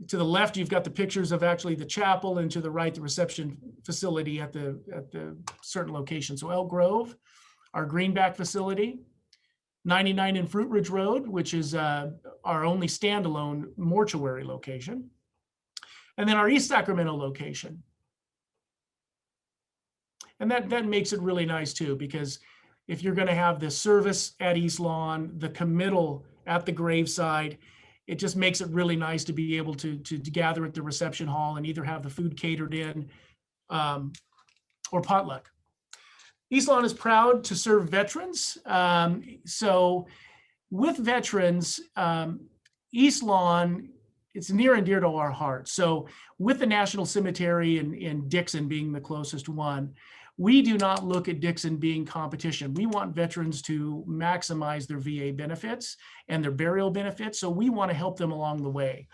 to the left, you've got the pictures of actually the chapel, and to the right, the reception facility at the certain location. So Elk Grove, our Greenback facility, 99 in Fruit Ridge Road, which is our only standalone mortuary location, and then our East Sacramento location. And that makes it really nice too, because if you're going to have the service at East Lawn, the committal at the graveside, it just makes it really nice to be able to gather at the reception hall and either have the food catered in or potluck. East Lawn is proud to serve veterans. So with veterans, East Lawn, it's near and dear to our hearts. So with the National Cemetery in Dixon being the closest one, we do not look at Dixon being competition. We want veterans to maximize their VA benefits and their burial benefits. So we want to help them along the way.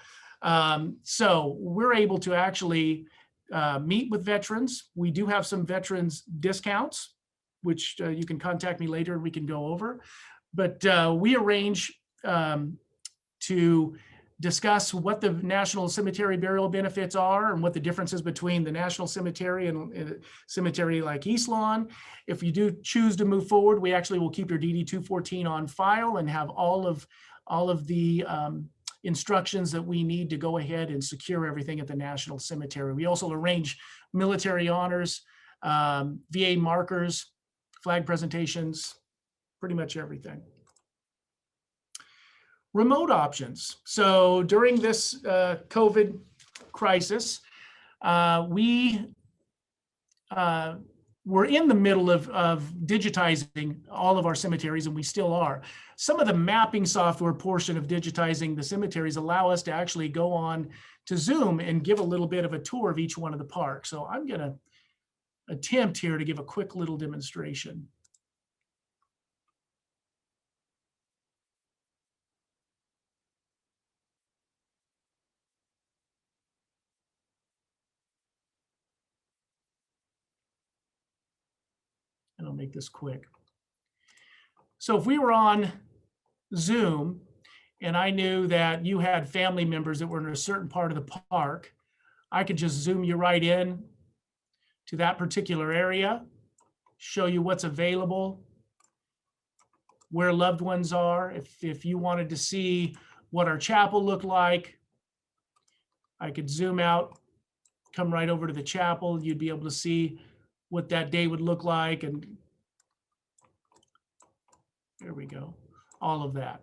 So we're able to actually meet with veterans. We do have some veterans discounts. which you can contact me later and we can go over. But we arrange to discuss what the National Cemetery burial benefits are and what the differences between the National Cemetery and a cemetery like East Lawn. If you do choose to move forward, we actually will keep your DD 214 on file and have all of the instructions that we need to go ahead and secure everything at the National Cemetery. We also arrange military honors, VA markers, flag presentations, pretty much everything. Remote options. So during this COVID crisis, we were in the middle of digitizing all of our cemeteries, and we still are. Some of the mapping software portion of digitizing the cemeteries allow us to actually go on to Zoom and give a little bit of a tour of each one of the parks. So I'm going to attempt here to give a quick little demonstration. And I'll make this quick. So if we were on Zoom and I knew that you had family members that were in a certain part of the park, I could just zoom you right in to that particular area, show you what's available, where loved ones are. If you wanted to see what our chapel looked like, I could zoom out, come right over to the chapel. You'd be able to see what that day would look like. And there we go, all of that.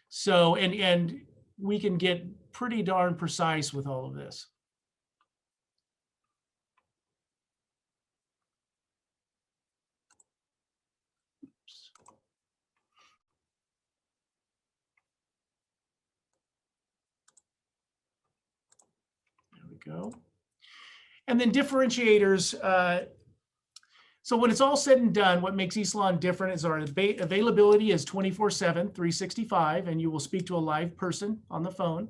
So, and we can get pretty darn precise with all of this. Oops. There we go. And then differentiators. So when it's all said and done, what makes East Lawn different is our availability is 24/7, 365, and you will speak to a live person on the phone.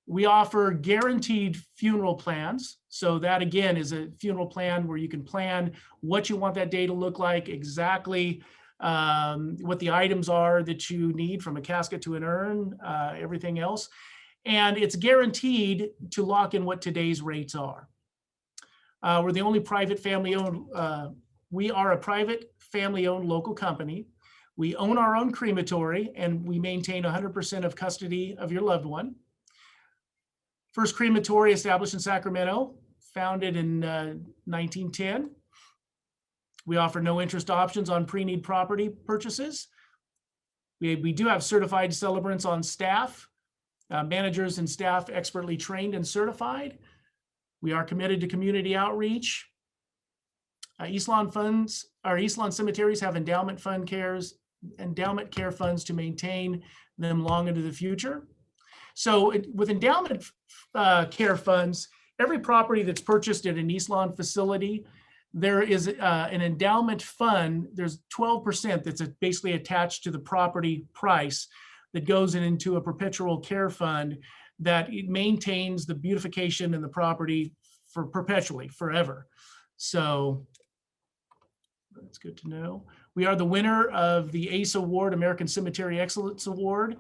We offer guaranteed funeral plans. So that again is a funeral plan where you can plan what you want that day to look like, exactly what the items are that you need, from a casket to an urn, everything else. And it's guaranteed to lock in what today's rates are. We're the only private family-owned, we are a private family-owned local company. We own our own crematory, and we maintain 100% of custody of your loved one. First crematory established in Sacramento, founded in 1910. We offer no interest options on pre-need property purchases. We do have certified celebrants on staff, managers and staff expertly trained and certified. We are committed to community outreach. East Lawn funds, our East Lawn cemeteries have endowment care funds to maintain them long into the future. So with endowment care funds, every property that's purchased at an East Lawn facility, there is an endowment fund. There's 12% that's basically attached to the property price that goes into a perpetual care fund that it maintains the beautification and the property for perpetually, forever. So that's good to know. We are the winner of the ACE Award, American Cemetery Excellence Award.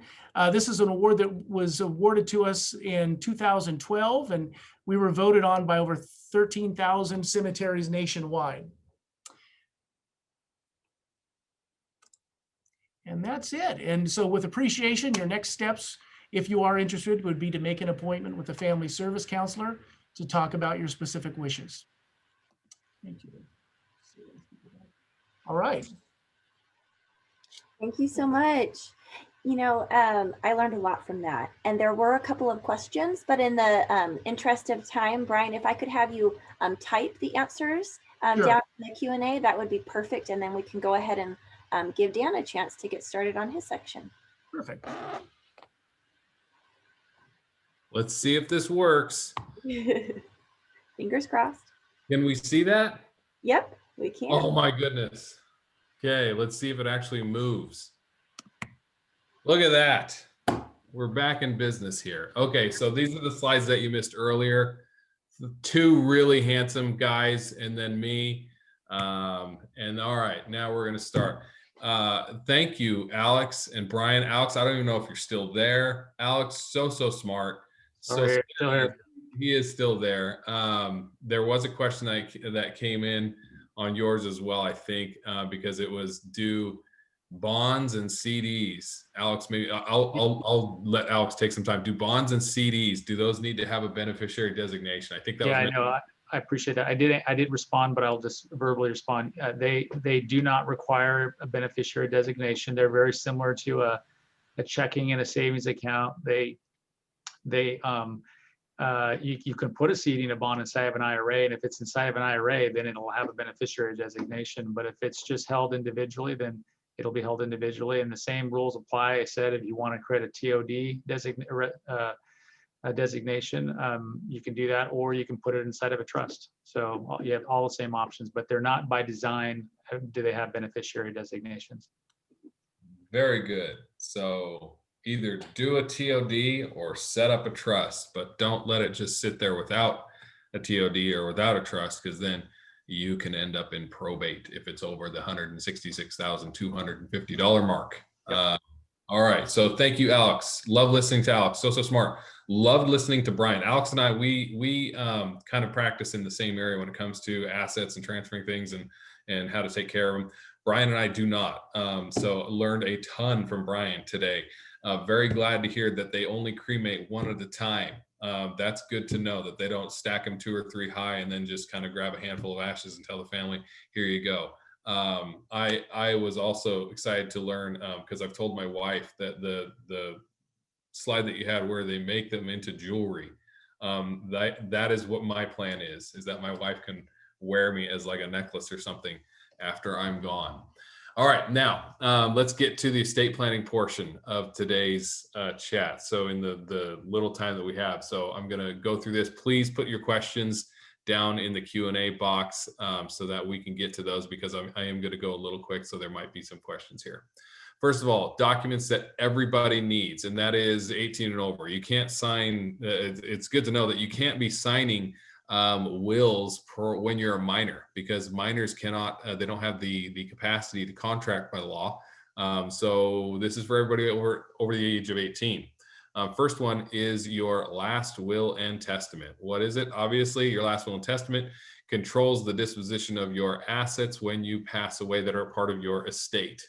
This is an award that was awarded to us in 2012, and we were voted on by over 13,000 cemeteries nationwide. And that's it. And so with appreciation, your next steps, if you are interested, would be to make an appointment with a family service counselor to talk about your specific wishes. Thank you. All right. Thank you so much. You know, I learned a lot from that. And there were a couple of questions, but in the interest of time, Brian, if I could have you type the answers Sure. down in the Q&A, that would be perfect. And then we can go ahead and give Dan a chance to get started on his section. Perfect. Let's see if this works. Fingers crossed. Can we see that? Yep, we can. Oh my goodness. Okay, let's see if it actually moves. Look at that. We're back in business here. Okay, so these are the slides that you missed earlier. The two really handsome guys and then me. And all right, now we're going to start. Thank you, Alex and Brian. Alex, I don't even know if you're still there. Alex, so smart. Still here. He is still there. There was a question that came in on yours as well, I think, because it was do bonds and CDs. Alex, maybe I'll let Alex take some time. Do bonds and CDs, do those need to have a beneficiary designation? I think that was I know. I appreciate that. I did respond, but I'll just verbally respond. They do not require a beneficiary designation. They're very similar to a checking and a savings account. You can put a CD in a bond inside of an IRA, and if it's inside of an IRA, then it'll have a beneficiary designation. But if it's just held individually, then it'll be held individually. And the same rules apply. I said if you want to create a TOD designation, you can do that, or you can put it inside of a trust. So you have all the same options, but they're not by design. Do they have beneficiary designations? Very good. So either do a TOD or set up a trust, but don't let it just sit there without a TOD or without a trust, because then you can end up in probate if it's over the $166,250 mark. Yep. All right. So thank you, Alex. Love listening to Alex. So smart. Loved listening to Brian. Alex and I, we kind of practice in the same area when it comes to assets and transferring things and how to take care of them. Brian and I do not. So learned a ton from Brian today. Very glad to hear that they only cremate one at a time. That's good to know, that they don't stack them 2 or 3 high and then just kind of grab a handful of ashes and tell the family, here you go. I was also excited to learn, because I've told my wife that the slide that you had where they make them into jewelry, that is what my plan is that my wife can wear me as like a necklace or something after I'm gone. All right, now let's get to the estate planning portion of today's chat. So in the little time that we have, so I'm going to go through this. Please put your questions down in the Q&A box so that we can get to those, because I am going to go a little quick, so there might be some questions here. First of all, documents that everybody needs, and that is 18 and over. You can't sign, it's good to know that you can't be signing wills when you're a minor, because minors cannot, they don't have the capacity to contract by law. So this is for everybody over the age of 18. First one is your last will and testament. What is it? Obviously, your last will and testament controls the disposition of your assets when you pass away that are part of your estate.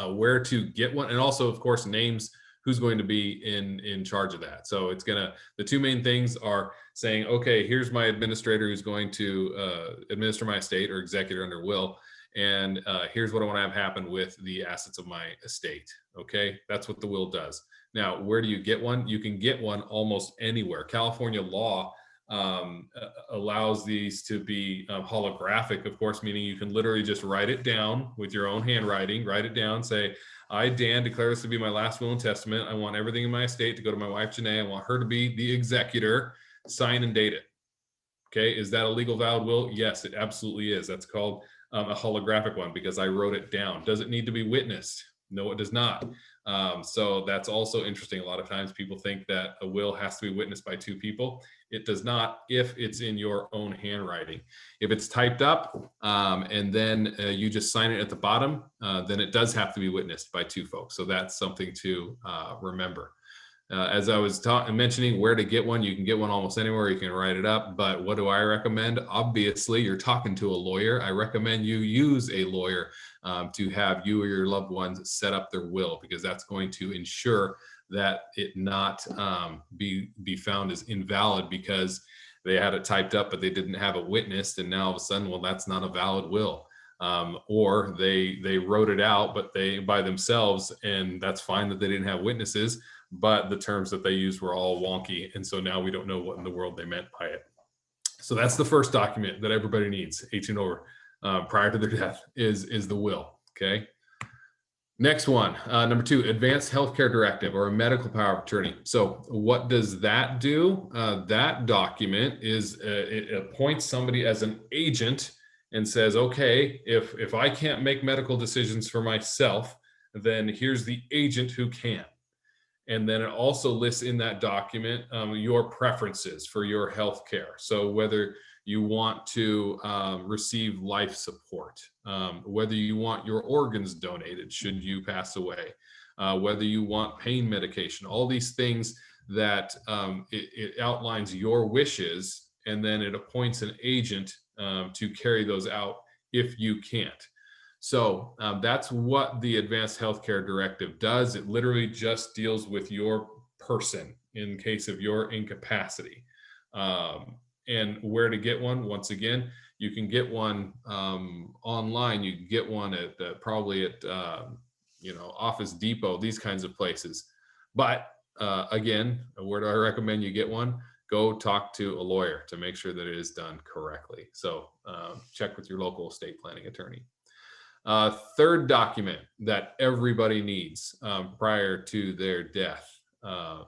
Where to get one, and also, of course, names who's going to be in charge of that. So it's the 2 main things are saying, okay, here's my administrator who's going to administer my estate or executor under will, and here's what I want to have happen with the assets of my estate. Okay, that's what the will does. Now, where do you get one? You can get one almost anywhere. California law allows these to be holographic, of course, meaning you can literally just write it down with your own handwriting, write it down, say, I, Dan, declare this to be my last will and testament. I want everything in my estate to go to my wife, Janae. I want her to be the executor, sign and date it. Okay, is that a legal valid will? Yes, it absolutely is. That's called a holographic one because I wrote it down. Does it need to be witnessed? No, it does not. So that's also interesting. A lot of times people think that a will has to be witnessed by 2 people. It does not if it's in your own handwriting. If it's typed up and then you just sign it at the bottom, then it does have to be witnessed by 2 folks. So that's something to remember. As I was mentioning where to get one, you can get one almost anywhere. You can write it up. But what do I recommend? Obviously, you're talking to a lawyer. I recommend you use a lawyer to have you or your loved ones set up their will, because that's going to ensure that it not be found as invalid because they had it typed up, but they didn't have it witnessed. And now all of a sudden, well, that's not a valid will. Or they wrote it out, but they by themselves, and that's fine that they didn't have witnesses, but the terms that they used were all wonky. And so now we don't know what in the world they meant by it. So that's the first document that everybody needs, 18 over, prior to their death, is the will. Okay. Next one, number 2, advanced healthcare directive or a medical power of attorney. So what does that do? That document is, it appoints somebody as an agent and says, okay, if I can't make medical decisions for myself, then here's the agent who can. And then it also lists in that document your preferences for your health care. So whether you want to receive life support, whether you want your organs donated should you pass away, whether you want pain medication, all these things that it outlines your wishes, and then it appoints an agent to carry those out if you can't. So that's what the Advanced Healthcare Directive does. It literally just deals with your person in case of your incapacity. And where to get one, once again, you can get one online. You can get one at probably at Office Depot, these kinds of places. But again, where do I recommend you get one? Go talk to a lawyer to make sure that it is done correctly. So check with your local estate planning attorney. Third document that everybody needs prior to their death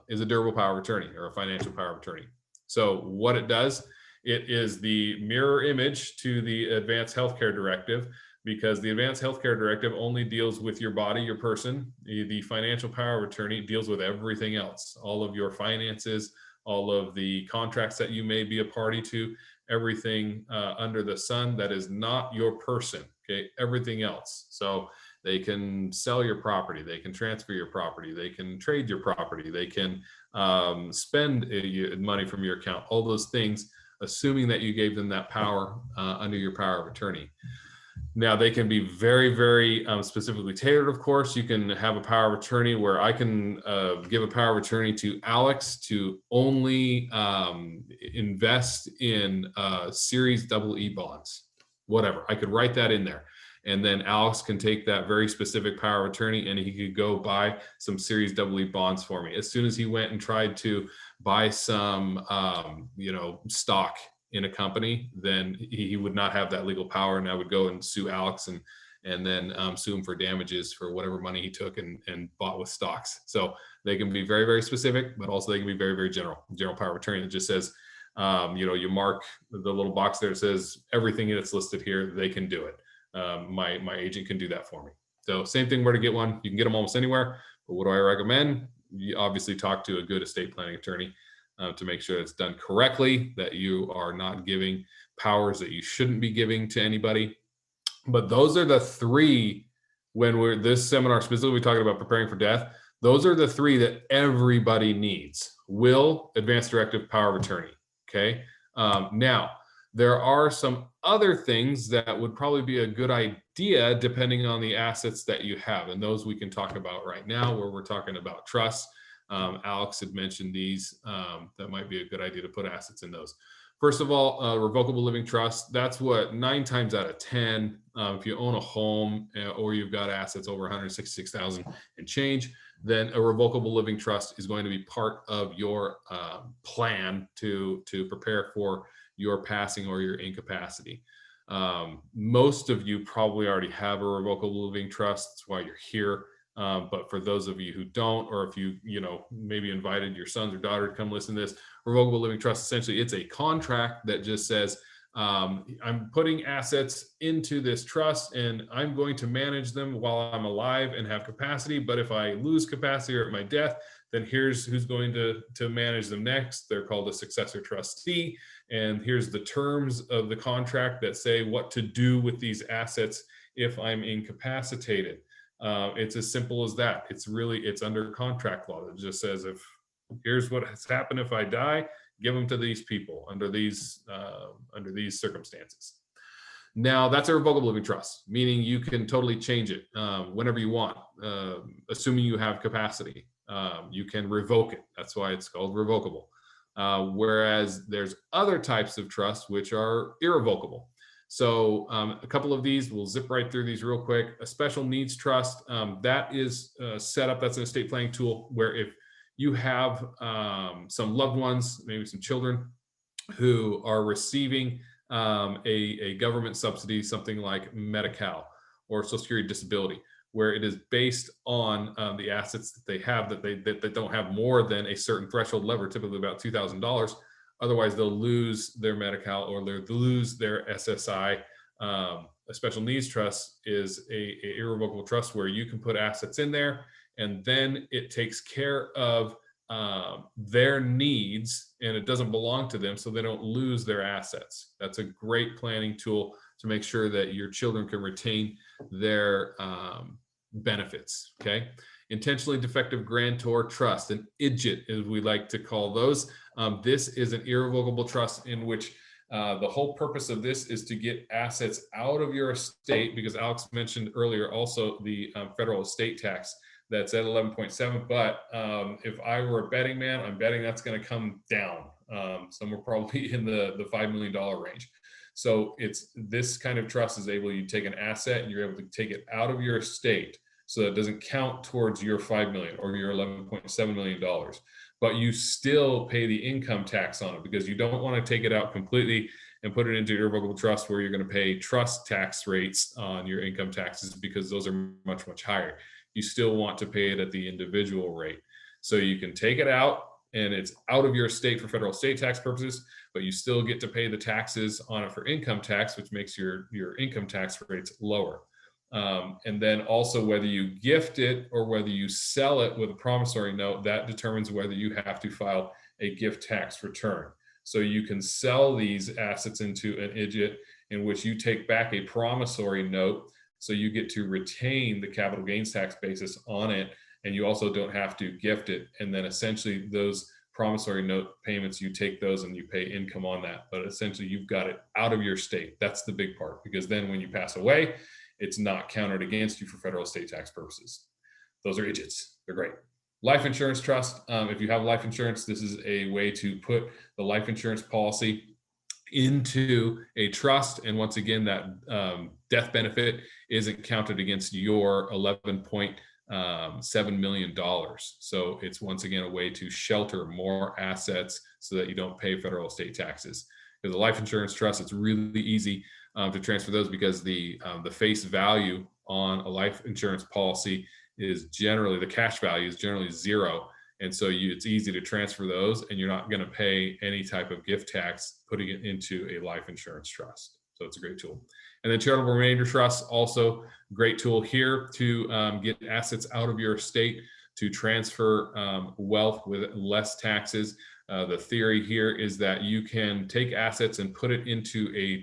is a durable power of attorney or a financial power of attorney. So what it does, it is the mirror image to the Advanced Healthcare Directive, because the Advanced Healthcare Directive only deals with your body, your person. The financial power of attorney deals with everything else, all of your finances, all of the contracts that you may be a party to, everything under the sun that is not your person, okay, everything else. So they can sell your property, they can transfer your property, they can trade your property, they can spend money from your account, all those things, assuming that you gave them that power under your power of attorney. Now, they can be very, very specifically tailored, of course. You can have a power of attorney where I can give a power of attorney to Alex to only invest in Series EE bonds, whatever. I could write that in there. And then Alex can take that very specific power of attorney and he could go buy some Series EE bonds for me. As soon as he went and tried to buy some, stock in a company, then he would not have that legal power, and I would go and sue Alex and then sue him for damages for whatever money he took and bought with stocks. So they can be very, very specific, but also they can be very, very general power of attorney that just says, you mark the little box there that says everything that's listed here, they can do it. My agent can do that for me. So same thing where to get one. You can get them almost anywhere, but what do I recommend? You obviously talk to a good estate planning attorney to make sure it's done correctly, that you are not giving powers that you shouldn't be giving to anybody. But those are the three, when this seminar specifically talking about preparing for death, those are the three that everybody needs: will, advanced directive, power of attorney. Okay. Now, there are some other things that would probably be a good idea depending on the assets that you have. And those we can talk about right now, where we're talking about trusts. Alex had mentioned these, that might be a good idea to put assets in those. First of all, revocable living trust, that's what 9 times out of 10, if you own a home or you've got assets over 166,000 and change, then a revocable living trust is going to be part of your plan to prepare for your passing or your incapacity. Most of you probably already have a revocable living trust. That's why you're here. But for those of you who don't, or if you maybe invited your sons or daughter to come listen to this, revocable living trust, essentially it's a contract that just says, I'm putting assets into this trust and I'm going to manage them while I'm alive and have capacity. But if I lose capacity or at my death, then here's who's going to manage them next. They're called a successor trustee. And here's the terms of the contract that say what to do with these assets if I'm incapacitated. It's as simple as that. It's under contract law. It just says, here's what has happened if I die, give them to these people under these circumstances. Now, that's a revocable living trust, meaning you can totally change it whenever you want, assuming you have capacity. You can revoke it. That's why it's called revocable. Whereas there's other types of trusts which are irrevocable. So a couple of these, we'll zip right through these real quick. A special needs trust, that is set up, that's an estate planning tool where if you have some loved ones, maybe some children who are receiving a government subsidy, something like Medi-Cal or Social Security disability, where it is based on the assets that they have, that they don't have more than a certain threshold level, typically about $2,000. Otherwise, they'll lose their Medi-Cal or they'll lose their SSI. A special needs trust is a irrevocable trust where you can put assets in there, and then it takes care of their needs and it doesn't belong to them, so they don't lose their assets. That's a great planning tool to make sure that your children can retain their benefits. Okay. Intentionally defective grantor trust, an IDGIT as we like to call those. This is an irrevocable trust in which the whole purpose of this is to get assets out of your estate, because Alex mentioned earlier also the federal estate tax that's at 11.7. But if I were a betting man, I'm betting that's going to come down somewhere probably in the $5 million range. So it's this kind of trust is able, you take an asset and you're able to take it out of your estate so that it doesn't count towards your $5 million or your $11.7 million. But you still pay the income tax on it, because you don't want to take it out completely and put it into irrevocable trust where you're going to pay trust tax rates on your income taxes, because those are much, much higher. You still want to pay it at the individual rate. So you can take it out and it's out of your estate for federal estate tax purposes, but you still get to pay the taxes on it for income tax, which makes your income tax rates lower. And then also whether you gift it or whether you sell it with a promissory note, that determines whether you have to file a gift tax return. So you can sell these assets into an IDGIT in which you take back a promissory note. So you get to retain the capital gains tax basis on it, and you also don't have to gift it. And then essentially those promissory note payments, you take those and you pay income on that. But essentially you've got it out of your estate. That's the big part, because then when you pass away, it's not counted against you for federal estate tax purposes. Those are IDGITs. They're great. Life insurance trust. If you have life insurance, this is a way to put the life insurance policy into a trust. And once again, that death benefit isn't counted against your $11.7 million. So it's once again a way to shelter more assets so that you don't pay federal estate taxes. Because the life insurance trust, it's really easy to transfer those, because the face value on a life insurance policy is generally, the cash value is generally zero. And so it's easy to transfer those, and you're not going to pay any type of gift tax putting it into a life insurance trust. So it's a great tool. And then charitable remainder trust, also great tool here to get assets out of your estate, to transfer wealth with less taxes. The theory here is that you can take assets and put it into a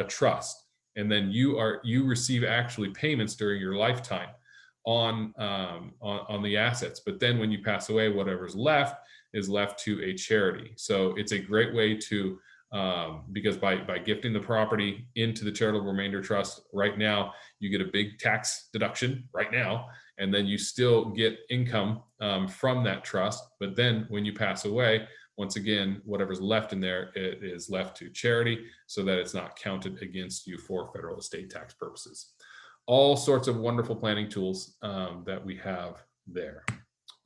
trust, and then you receive actually payments during your lifetime on the assets. But then when you pass away, whatever's left is left to a charity. So it's a great way to, because by gifting the property into the charitable remainder trust right now, you get a big tax deduction right now, and then you still get income from that trust. But then when you pass away, once again, whatever's left in there, it is left to charity so that it's not counted against you for federal estate tax purposes. All sorts of wonderful planning tools that we have there.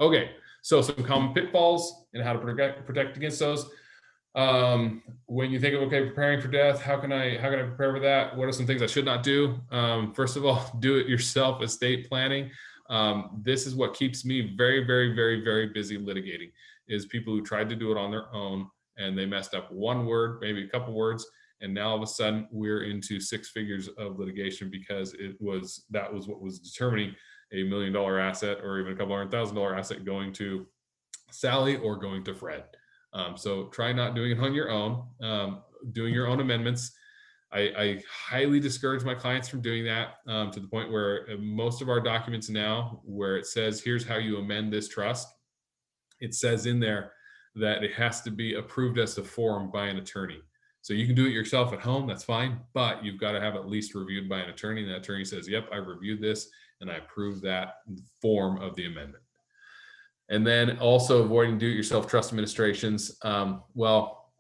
Okay, so some common pitfalls and how to protect against those. When you think of, okay, preparing for death, how can I prepare for that? What are some things I should not do? First of all, do it yourself, estate planning. This is what keeps me very, very, very, very busy litigating, is people who tried to do it on their own and they messed up one word, maybe a couple words, and now all of a sudden we're into six figures of litigation because that was what was determining $1 million asset or even a couple $100,000 asset going to Sally or going to Fred. So try not doing it on your own, doing your own amendments. I highly discourage my clients from doing that, to the point where most of our documents now, where it says, here's how you amend this trust, it says in there that it has to be approved as a form by an attorney. So you can do it yourself at home, that's fine, but you've got to have at least reviewed by an attorney. And that attorney says, yep, I reviewed this and I approve that form of the amendment. And then also avoiding do-it-yourself trust administrations. Well,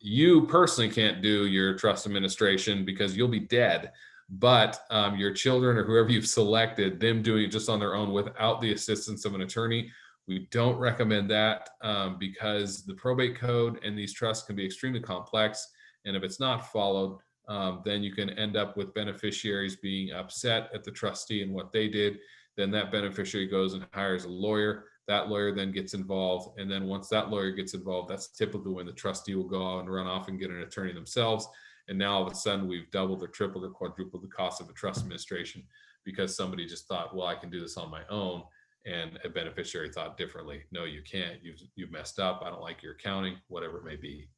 you personally can't do your trust administration because you'll be dead, but your children or whoever you've selected, them doing it just on their own without the assistance of an attorney, we don't recommend that because the probate code and these trusts can be extremely complex. And if it's not followed, then you can end up with beneficiaries being upset at the trustee and what they did. Then that beneficiary goes and hires a lawyer. That lawyer then gets involved. And then once that lawyer gets involved, that's typically when the trustee will go out and run off and get an attorney themselves. And now all of a sudden we've doubled or tripled or quadrupled the cost of a trust administration because somebody just thought, well, I can do this on my own. and a beneficiary thought differently. No, you can't. You've messed up. I don't like your accounting, whatever it may be.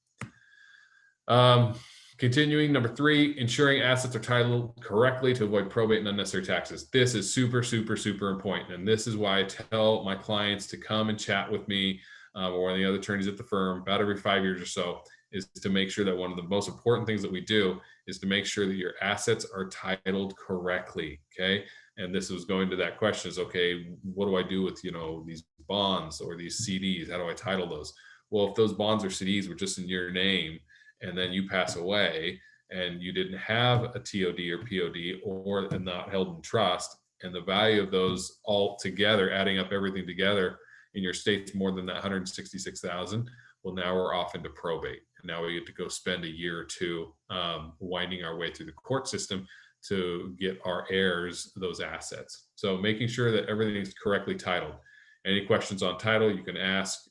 Continuing, number 3, ensuring assets are titled correctly to avoid probate and unnecessary taxes. This is super, super, super important. And this is why I tell my clients to come and chat with me or one of the other attorneys at the firm about every 5 years or so, is to make sure that one of the most important things that we do is to make sure that your assets are titled correctly. Okay. And this was going to that question is, okay, what do I do with, these bonds or these CDs? How do I title those? Well, if those bonds or CDs were just in your name, and then you pass away and you didn't have a TOD or POD or not held in trust, and the value of those all together, adding up everything together in your state's more than that 166,000, well, now we're off into probate. And now we get to go spend a year or two winding our way through the court system to get our heirs those assets. So making sure that everything is correctly titled. Any questions on title, you can ask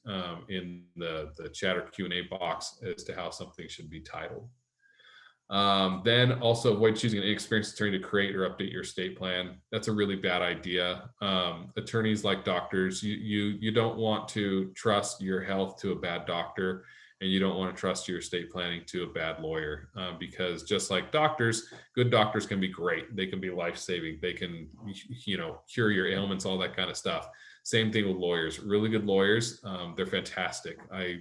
in the chat or Q&A box as to how something should be titled. Then also avoid choosing an inexperienced attorney to create or update your estate plan. That's a really bad idea. Attorneys, like doctors, you don't want to trust your health to a bad doctor, and you don't want to trust your estate planning to a bad lawyer, because just like doctors, good doctors can be great. They can be life-saving. They can, cure your ailments, all that kind of stuff. Same thing with lawyers. Really good lawyers, they're fantastic. I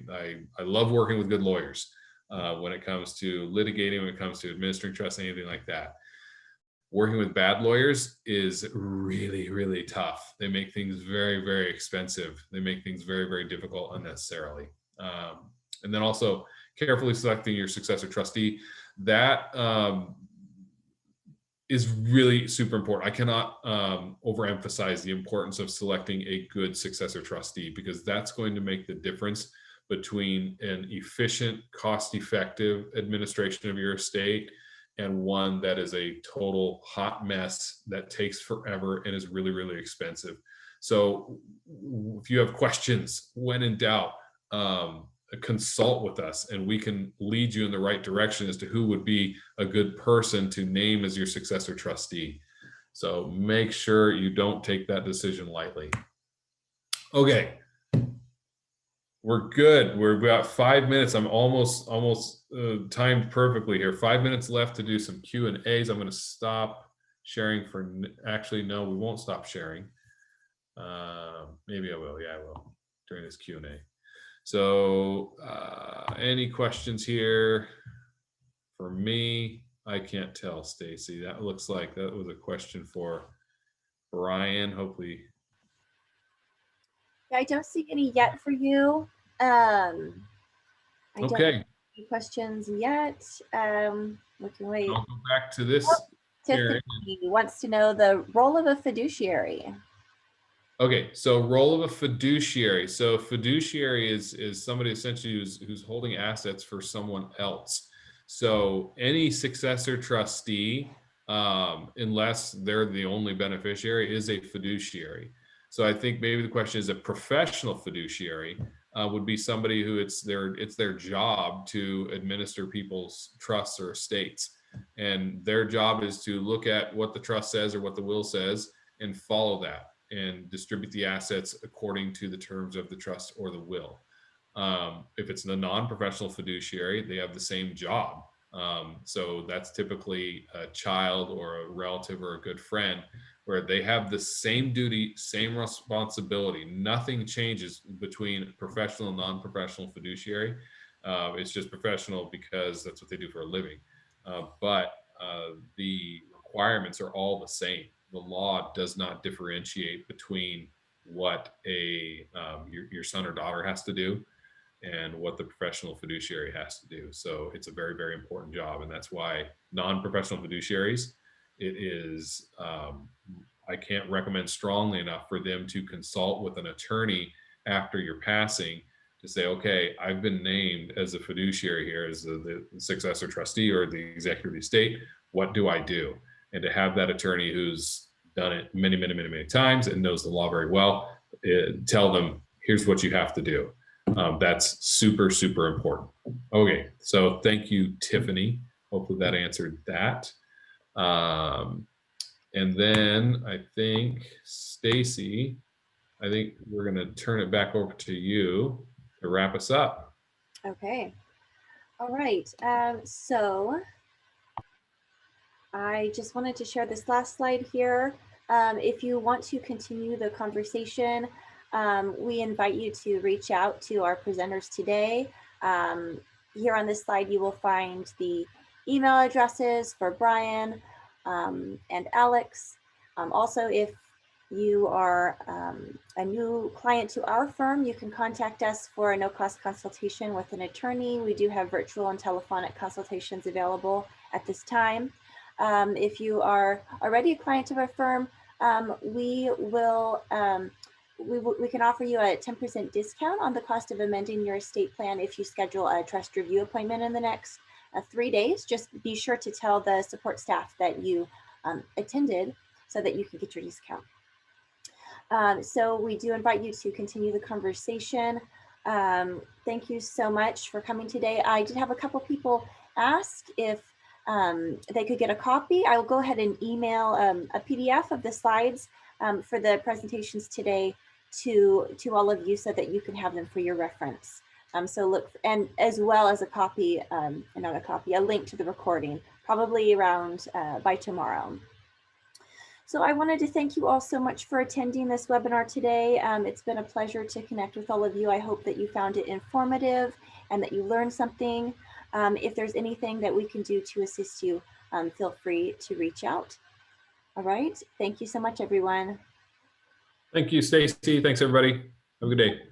love working with good lawyers when it comes to litigating, when it comes to administering trust, anything like that. Working with bad lawyers is really, really tough. They make things very, very expensive. They make things very, very difficult unnecessarily. And then also carefully selecting your successor trustee. That is really super important. I cannot overemphasize the importance of selecting a good successor trustee, because that's going to make the difference between an efficient, cost-effective administration of your estate and one that is a total hot mess that takes forever and is really, really expensive. So if you have questions, when in doubt, consult with us and we can lead you in the right direction as to who would be a good person to name as your successor trustee. So make sure you don't take that decision lightly. Okay, we're good. We're about 5 minutes. I'm almost timed perfectly here. 5 minutes left to do some Q&As. I'm going to stop sharing for, actually, no, we won't stop sharing. Maybe I will. Yeah, I will during this Q&A. So any questions here for me? I can't tell, Stacy. That looks like that was a question for Brian. Hopefully. I don't see any yet for you. I don't Okay. have any questions yet. We can wait. I'll go back to this. Tiffany wants to know the role of a fiduciary. Okay, so role of a fiduciary. So fiduciary is somebody essentially who's holding assets for someone else. So any successor trustee, unless they're the only beneficiary, is a fiduciary. So I think maybe the question is a professional fiduciary would be somebody who it's their job to administer people's trusts or estates. And their job is to look at what the trust says or what the will says and follow that, and distribute the assets according to the terms of the trust or the will. If it's a non-professional fiduciary, they have the same job. So that's typically a child or a relative or a good friend, where they have the same duty, same responsibility. Nothing changes between professional and non-professional fiduciary. It's just professional because that's what they do for a living. But the requirements are all the same. The law does not differentiate between what your son or daughter has to do and what the professional fiduciary has to do. So it's a very, very important job. And that's why non-professional fiduciaries, it is, I can't recommend strongly enough for them to consult with an attorney after your passing to say, okay, I've been named as a fiduciary here, as the successor trustee or the executor of the estate. What do I do? And to have that attorney who's done it many, many, many, many times and knows the law very well, tell them, here's what you have to do. That's super, super important. Okay, so thank you, Tiffany. Hopefully that answered that. And then I think Stacy I think we're going to turn it back over to you to wrap us up. Okay. All right. So I just wanted to share this last slide here. If you want to continue the conversation, we invite you to reach out to our presenters today. Here on this slide, you will find the email addresses for Brian and Alex. Also, if you are a new client to our firm, you can contact us for a no-cost consultation with an attorney. We do have virtual and telephonic consultations available at this time. If you are already a client of our firm, we can offer you a 10% discount on the cost of amending your estate plan if you schedule a trust review appointment in the next 3 days. Just be sure to tell the support staff that you attended so that you can get your discount. So we do invite you to continue the conversation. Thank you so much for coming today. I did have a couple people ask if they could get a copy. I will go ahead and email a PDF of the slides for the presentations today to all of you so that you can have them for your reference. So look, and as well as a copy, not a copy, a link to the recording, probably around by tomorrow. So I wanted to thank you all so much for attending this webinar today. It's been a pleasure to connect with all of you. I hope that you found it informative and that you learned something. If there's anything that we can do to assist you, feel free to reach out. All right. Thank you so much, everyone. Thank you, Stacy. Thanks, everybody. Have a good day.